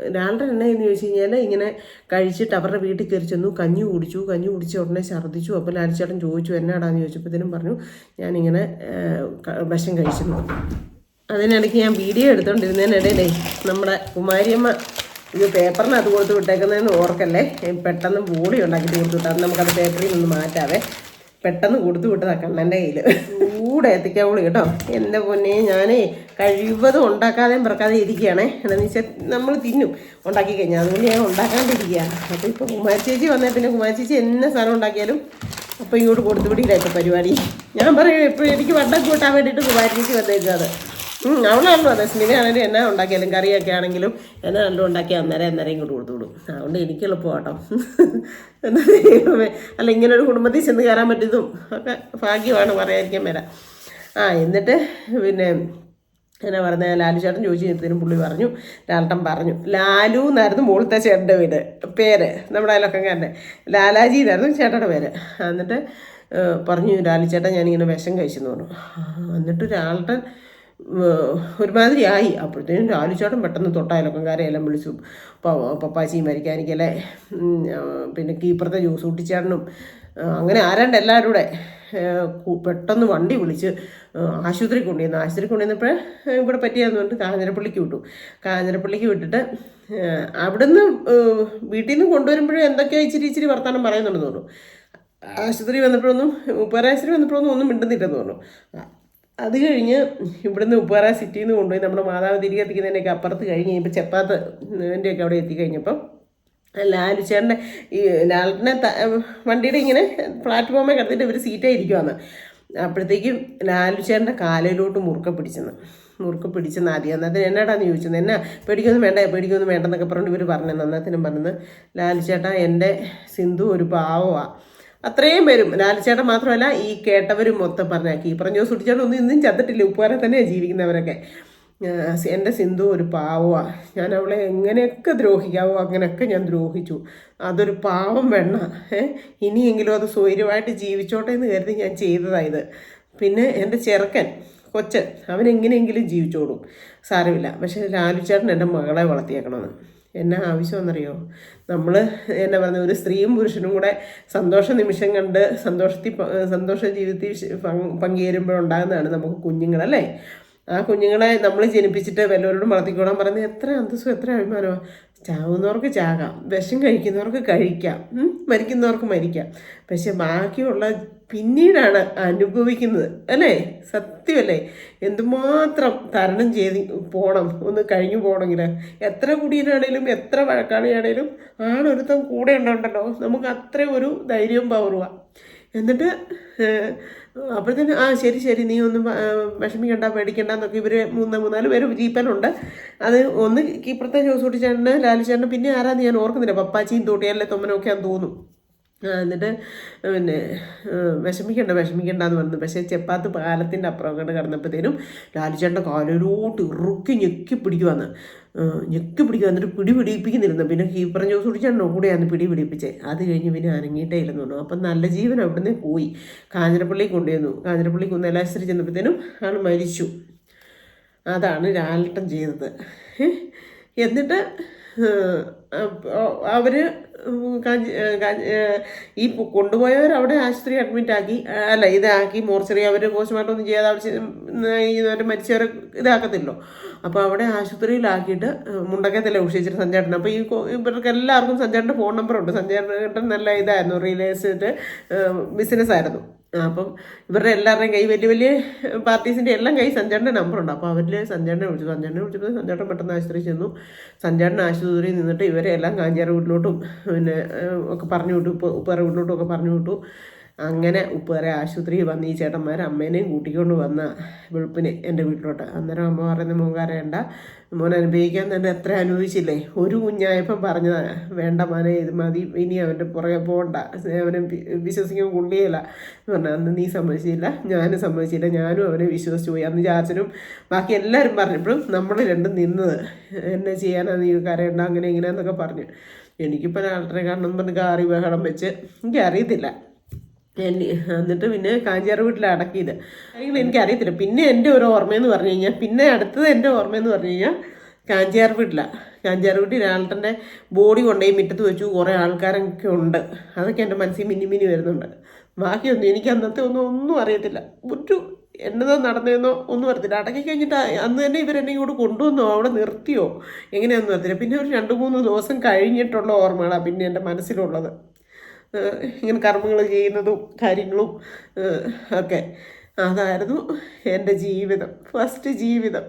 രാളുടെ എന്നാന്ന് ചോദിച്ചു കഴിഞ്ഞാൽ, ഇങ്ങനെ കഴിച്ചിട്ട് അവരുടെ വീട്ടിൽ കയറി ചെന്നു, കഞ്ഞി കുടിച്ച ഉടനെ ഛർദ്ദിച്ചു. അപ്പോൾ ലാലുചേട്ടൻ ചോദിച്ചു എന്നാടാന്ന് ചോദിച്ചപ്പോഴത്തേനും പറഞ്ഞു, ഞാനിങ്ങനെ ഭക്ഷണം കഴിച്ചെന്നു. അതിനിടയ്ക്ക് ഞാൻ വീഡിയോ എടുത്തുകൊണ്ടിരുന്നതിനിടയിലേ നമ്മുടെ കുമാരിയമ്മ ഇത് പേപ്പറിന് അത് കൊടുത്ത് വിട്ടേക്കുന്നതെന്ന് ഓർക്കല്ലേ, പെട്ടെന്ന് ബോളി ഉണ്ടാക്കിയിട്ട് കൊടുത്തു വിട്ടാൽ നമുക്കത് പേപ്പറിൽ നിന്ന് മാറ്റാവേ. പെട്ടെന്ന് കൊടുത്തു വിട്ടതാ കണ്ണൻ്റെ കയ്യിൽ. ചൂടെ എത്തിക്കാവുള്ളൂ കേട്ടോ. എൻ്റെ പൊന്നെ, ഞാനേ കഴിവതും ഉണ്ടാക്കാതെയും പറക്കാതെ ഇരിക്കുകയാണേ. എന്താണെന്ന് വെച്ചാൽ നമ്മൾ തിന്നും ഉണ്ടാക്കി കഴിഞ്ഞാൽ, അതുകൊണ്ട് ഞാൻ ഉണ്ടാക്കാണ്ടിരിക്കുകയാണ്. അപ്പോൾ ഇപ്പോൾ കുമാരി ചേച്ചി വന്നാൽ പിന്നെ കുമാരി ചേച്ചി എന്നെ സാധനം ഉണ്ടാക്കിയാലും അപ്പോൾ ഇങ്ങോട്ട് കൊടുത്തു വിടിയില്ല ഇപ്പോൾ പരിപാടി. ഞാൻ പറയും എപ്പോഴും എനിക്ക് വണ്ടം കൂട്ടാൻ വേണ്ടിയിട്ട് കുമാരി ചേച്ചി വന്നേക്കാതെ. അവളാണല്ലോ അതെ, സ്മിതയാണെങ്കിലും എന്നാ ഉണ്ടാക്കിയാലും കറിയൊക്കെ ആണെങ്കിലും എന്നാ നല്ല ഉണ്ടാക്കി അന്നേരം ഇങ്ങോട്ട് കൊടുത്തു വിടും. അതുകൊണ്ട് എനിക്ക് എളുപ്പം കേട്ടോ. എന്താ അല്ല, ഇങ്ങനൊരു കുടുംബത്തിൽ ചെന്ന് കയറാൻ പറ്റിയതും ഒക്കെ ഭാഗ്യമാണ്, പറയാതിരിക്കാൻ വരാം. എന്നിട്ട് പിന്നെ എന്നാ പറഞ്ഞ, ലാലുചേട്ടൻ ചോദിച്ചു കഴിഞ്ഞതിനും പുള്ളി പറഞ്ഞു, ലാലട്ടൻ പറഞ്ഞു, ലാലു എന്നായിരുന്നു മുകളിലത്തെ ചേട്ടൻ്റെ പേര്, നമ്മുടെ അയലൊക്കക്കാരൻ്റെ. ലാലാജി എന്നായിരുന്നു ചേട്ടൻ്റെ പേര്. എന്നിട്ട് പറഞ്ഞു, ലാലുചേട്ടൻ ഞാനിങ്ങനെ വിഷം കഴിച്ചെന്ന് പറഞ്ഞു. എന്നിട്ട് ലാലട്ടൻ ഒരുമാതിരി ആയി. അപ്പോഴത്തേനും ലാലുചേട്ടൻ പെട്ടെന്ന് തൊട്ടായലൊക്കംകാരെ എല്ലാം വിളിച്ചു, പപ്പാച്ചിയും മരിക്കാനിക്കല്ലേ, പിന്നെ കീപ്പറത്തെ ജ്യൂസ് കുട്ടിച്ചേട്ടനും അങ്ങനെ ആരാണ്ട് എല്ലാവരും കൂടെ പെട്ടെന്ന് വണ്ടി വിളിച്ച് ആശുപത്രി കൊണ്ടുവന്നപ്പോൾ ഇവിടെ പറ്റിയാന്ന് പറഞ്ഞിട്ട് കാഞ്ഞിരപ്പള്ളിക്ക് വിട്ടിട്ട് അവിടുന്ന് വീട്ടിൽ നിന്ന് കൊണ്ടുവരുമ്പോഴും എന്തൊക്കെയോ ഇച്ചിരി വർത്തമാനം പറയുന്നുണ്ടെന്ന് തോന്നുന്നു. ആശുപത്രി വന്നപ്പോഴൊന്നും ഒന്നും മിണ്ടുന്നില്ലെന്ന് പറഞ്ഞു. അത് കഴിഞ്ഞ് ഇവിടുന്ന് ഉപ്പുപാറ സിറ്റിയിൽ നിന്ന് കൊണ്ടുപോയി നമ്മുടെ മാതാവ് തിരികെ എത്തിക്കുന്നതിൻ്റെയൊക്കെ അപ്പുറത്ത് കഴിഞ്ഞ് കഴിയുമ്പോൾ ചെപ്പാത്തിൻ്റെയൊക്കെ അവിടെ എത്തിക്കഴിഞ്ഞപ്പം ലാലുചേട്ടൻ്റെ ഈ ലാലിനെ വണ്ടിയുടെ ഇങ്ങനെ പ്ലാറ്റ്ഫോമിൽ കിടത്തിയിട്ട് ഇവർ സീറ്റായി ഇരിക്കുവാന്ന്. അപ്പോഴത്തേക്കും ലാലുചേട്ടൻ്റെ കാലിലോട്ട് മുറുക്കെ പിടിച്ചെന്ന് ആദ്യം. അന്നത്തിന് എന്നാടാന്ന് ചോദിച്ചത്, എന്നാ പേടിക്കൊന്നും വേണ്ടെന്നൊക്കെ പറഞ്ഞിട്ട് ഇവർ പറഞ്ഞു. അന്നത്തിനും പറഞ്ഞത്, ലാലുചേട്ടാ എൻ്റെ സിന്ധു ഒരു പാവമാണ്. അത്രയും പേരും, ലാലുചേട്ടൻ മാത്രമല്ല ഈ കേട്ടവരും മൊത്തം പറഞ്ഞാക്കി. പറഞ്ഞു സുട്ടിച്ചേട്ടൻ ഇന്നും ചത്തിട്ടില്ല, ഉപ്പുകാരെ തന്നെയാണ് ജീവിക്കുന്നവരൊക്കെ. എൻ്റെ സിന്ധു ഒരു പാവമാണ്, ഞാൻ അവളെ എങ്ങനെയൊക്കെ ദ്രോഹിക്കാവോ അങ്ങനെയൊക്കെ ഞാൻ ദ്രോഹിച്ചു. അതൊരു പാവം വെണ്ണ, ഇനിയെങ്കിലും അത് സ്വൈര്യമായിട്ട് ജീവിച്ചോട്ടെ എന്ന് കരുതി ഞാൻ ചെയ്തതായത്. പിന്നെ എൻ്റെ ചെറുക്കൻ അവനെങ്ങനെയെങ്കിലും ജീവിച്ചോടും, സാരമില്ല. പക്ഷേ ലാലുചേട്ടൻ എൻ്റെ മകളെ വളർത്തിയേക്കണമെന്ന്. എന്നാ ആവശ്യമെന്നറിയോ? നമ്മൾ എന്നാ പറയുന്നത്, ഒരു സ്ത്രീയും പുരുഷനും കൂടെ സന്തോഷ നിമിഷം കണ്ട് സന്തോഷ ജീവിതത്തിൽ പങ്കുചേരുമ്പോഴുണ്ടാകുന്നതാണ് നമുക്ക് കുഞ്ഞുങ്ങളല്ലേ. ആ കുഞ്ഞുങ്ങളെ നമ്മൾ ജനിപ്പിച്ചിട്ട് വല്ലവരോടും വളർത്തിക്കോളാൻ പറയുന്നത് എത്ര അന്തസ്സും എത്ര അഭിമാനമാണ്. ചാവുന്നവർക്ക് ചാകാം, വിഷം കഴിക്കുന്നവർക്ക് കഴിക്കാം, മരിക്കുന്നവർക്ക് മരിക്കാം. പക്ഷെ ബാക്കിയുള്ള പിന്നീടാണ് അനുഭവിക്കുന്നത് അല്ലേ? സത്യമല്ലേ? എന്തുമാത്രം തരണം ചെയ്ത് പോകണം ഒന്ന് കഴിഞ്ഞു പോകണമെങ്കിൽ. എത്ര കുടിയനാണേലും എത്ര വഴക്കാളിയാണേലും ആണൊരുത്തം കൂടെ ഉണ്ടല്ലോ, നമുക്ക് അത്ര ഒരു ധൈര്യവും പവറുവാണ്. എന്നിട്ട് അപ്പോഴത്തേന് ശരി ശരി, നീ ഒന്നും വിഷമിക്കണ്ട പേടിക്കണ്ടെന്നൊക്കെ ഇവർ മൂന്നാല് പേര് ജീപ്പനുണ്ട്. അത് ഒന്ന് ഇപ്പുറത്തെ ജോസൂട്ടി ചേട്ടന് ലാലുചേട്ടന്, പിന്നെ ആരാന്ന് ഞാൻ ഓർക്കുന്നില്ല, പപ്പാച്ചിയും തോട്ടിയല്ലേ തൊമ്മനൊക്കെയാന്ന് തോന്നും. എന്നിട്ട് പിന്നെ വിഷമിക്കണ്ടെന്ന് പറഞ്ഞു. പക്ഷേ ചെപ്പാത്ത് പാലത്തിൻ്റെ അപ്പുറം കണ്ട് കിടന്നപ്പോഴത്തേനും ലാലുചേട്ടൻ്റെ കാലിലോട്ട് ഇറുക്കി ഞെക്കി പിടിക്കുവാന്ന്. എന്നിട്ട് പിടിപ്പിക്കുന്നിരുന്നു. പിന്നെ കീപ്പറൻ ജോസ് കുടിച്ചാണോ കൂടെയാണ് പിടിപ്പിച്ചത്. അത് കഴിഞ്ഞ് പിന്നെ അനങ്ങിയിട്ടേ ഇല്ലെന്ന് പറഞ്ഞു. അപ്പം നല്ല ജീവൻ അവിടുന്ന് പോയി. കാഞ്ഞിരപ്പള്ളി കൊണ്ടുവന്നു. കാഞ്ഞിരപ്പള്ളി കുന്നേലാശ്ശേരി ചെന്നപ്പോഴത്തേനും ആൾ മരിച്ചു. അതാണ് ലാലേട്ടൻ ചെയ്തത്. എന്നിട്ട് അവർ ഈ കൊണ്ടുപോയവർ അവിടെ ആശുപത്രി അഡ്മിറ്റാക്കി, അല്ല ഇതാക്കി മോർച്ചറി, അവർ പോസ്റ്റ്മോർട്ടം ഒന്നും ചെയ്യാതെ അവർ മരിച്ചവരെ ഇതാക്കത്തില്ലോ. അപ്പോൾ അവിടെ ആശുപത്രിയിലാക്കിയിട്ട് മുണ്ടക്കത്തല്ലേ ഉഷിച്ചിട്ട് സഞ്ചേട്ടൻ. അപ്പോൾ ഇവർക്ക് എല്ലാവർക്കും സഞ്ചേട്ടൻ്റെ ഫോൺ നമ്പറുണ്ട്. സഞ്ചേട്ടൻ നല്ല ഇതായിരുന്നു, റിയൽ എസ്റ്റേറ്റ് ബിസിനസ്സായിരുന്നു. അപ്പം ഇവരുടെ എല്ലാവരുടെയും കൈ, വലിയ വലിയ പാർട്ടീസിൻ്റെ എല്ലാം കൈ സഞ്ചേട്ടൻ്റെ നമ്പറുണ്ട്. അപ്പോൾ അവരിൽ സഞ്ചേട്ടനെ വിളിച്ചപ്പോൾ സഞ്ചേട്ടൻ പെട്ടെന്ന് ആശുപത്രിയിൽ ചെന്നു. സഞ്ചേട്ടൻ ആശുപത്രിയിൽ നിന്നിട്ട് ഇവരെ എല്ലാം കാഞ്ചാറ് വീട്ടിലോട്ടും പിന്നെ ഒക്കെ പറഞ്ഞു വിട്ടു, ഉപ്പേറ വീട്ടിലോട്ടും ഒക്കെ പറഞ്ഞു വിട്ടു. അങ്ങനെ ഉപ്പേറെ ആശുപത്രിയിൽ വന്ന് ഈ ചേട്ടന്മാർ അമ്മേനെയും കൂട്ടിക്കൊണ്ട് വന്ന വെളുപ്പിന് എൻ്റെ വീട്ടിലോട്ട്. അന്നേരം അമ്മ പറയുന്നത്, മോൻ കരയണ്ട, മോൻ അനുഭവിക്കാൻ തന്നെ എത്ര അനുഭവിച്ചില്ലേ. ഒരു കുഞ്ഞായപ്പം പറഞ്ഞതാണ്, വേണ്ട മോനെ ഇത് മതി, ഇനി അവൻ്റെ പുറകെ പോകണ്ട, അവനെ വിശ്വസിക്കാൻ കൊള്ളിയല്ല എന്ന് പറഞ്ഞാൽ. അന്ന് നീ സമ്മതിച്ചില്ല, ഞാനും സമ്മതിച്ചില്ല, ഞാനും അവനെ വിശ്വസിച്ച് പോയി. അന്ന് ചാച്ചനും ബാക്കി എല്ലാവരും പറഞ്ഞപ്പോഴും നമ്മൾ രണ്ടും നിന്നത്. എന്നെ ചെയ്യാനാ, നീ കരയണ്ട അങ്ങനെ ഇങ്ങനെയെന്നൊക്കെ പറഞ്ഞു. എനിക്കിപ്പോൾ ആൾട്ടറെ കാണണം പറഞ്ഞ് കാറി ബഹളം വെച്ച്, എനിക്കറിയത്തില്ല. എന്നിട്ട് പിന്നെ കാഞ്ചാറ് വീട്ടിൽ അടക്കിയത് കാര്യങ്ങൾ എനിക്കറിയത്തില്ല. പിന്നെ എൻ്റെ ഒരു ഓർമ്മയെന്ന് പറഞ്ഞു കഴിഞ്ഞാൽ, പിന്നെ അടുത്തത് എൻ്റെ ഓർമ്മയെന്ന് പറഞ്ഞു കഴിഞ്ഞാൽ കാഞ്ചാറ് വീട്ടിലാണ്. കാഞ്ചാറ് വീട്ടിൽ ആൾട്ടൻ്റെ ബോഡി കൊണ്ടുപോയി മുറ്റത്ത് വെച്ചു. കുറേ ആൾക്കാരൊക്കെ ഉണ്ട്. അതൊക്കെ എൻ്റെ മനസ്സിൽ മിന്നി വരുന്നുണ്ട്. ബാക്കിയൊന്നും എനിക്ക് അന്നത്തെ ഒന്നും അറിയത്തില്ല. ഒരു എന്നതോ നടന്നതെന്നോ ഒന്നും അറിയത്തില്ല. അടക്കി കഴിഞ്ഞിട്ട് അന്ന് തന്നെ ഇവരെന്നെ ഇങ്ങോട്ട് കൊണ്ടുവന്നോ അവിടെ നിർത്തിയോ എങ്ങനെയാണെന്നും അറിയത്തില്ല. പിന്നെ ഒരു 2-3 ദിവസം കഴിഞ്ഞിട്ടുള്ള ഓർമ്മകളാണ് പിന്നെ എൻ്റെ മനസ്സിലുള്ളത്. ഇങ്ങനെ കർമ്മങ്ങൾ ചെയ്യുന്നതും കാര്യങ്ങളും ഒക്കെ. അതായിരുന്നു എൻ്റെ ജീവിതം, ഫസ്റ്റ് ജീവിതം.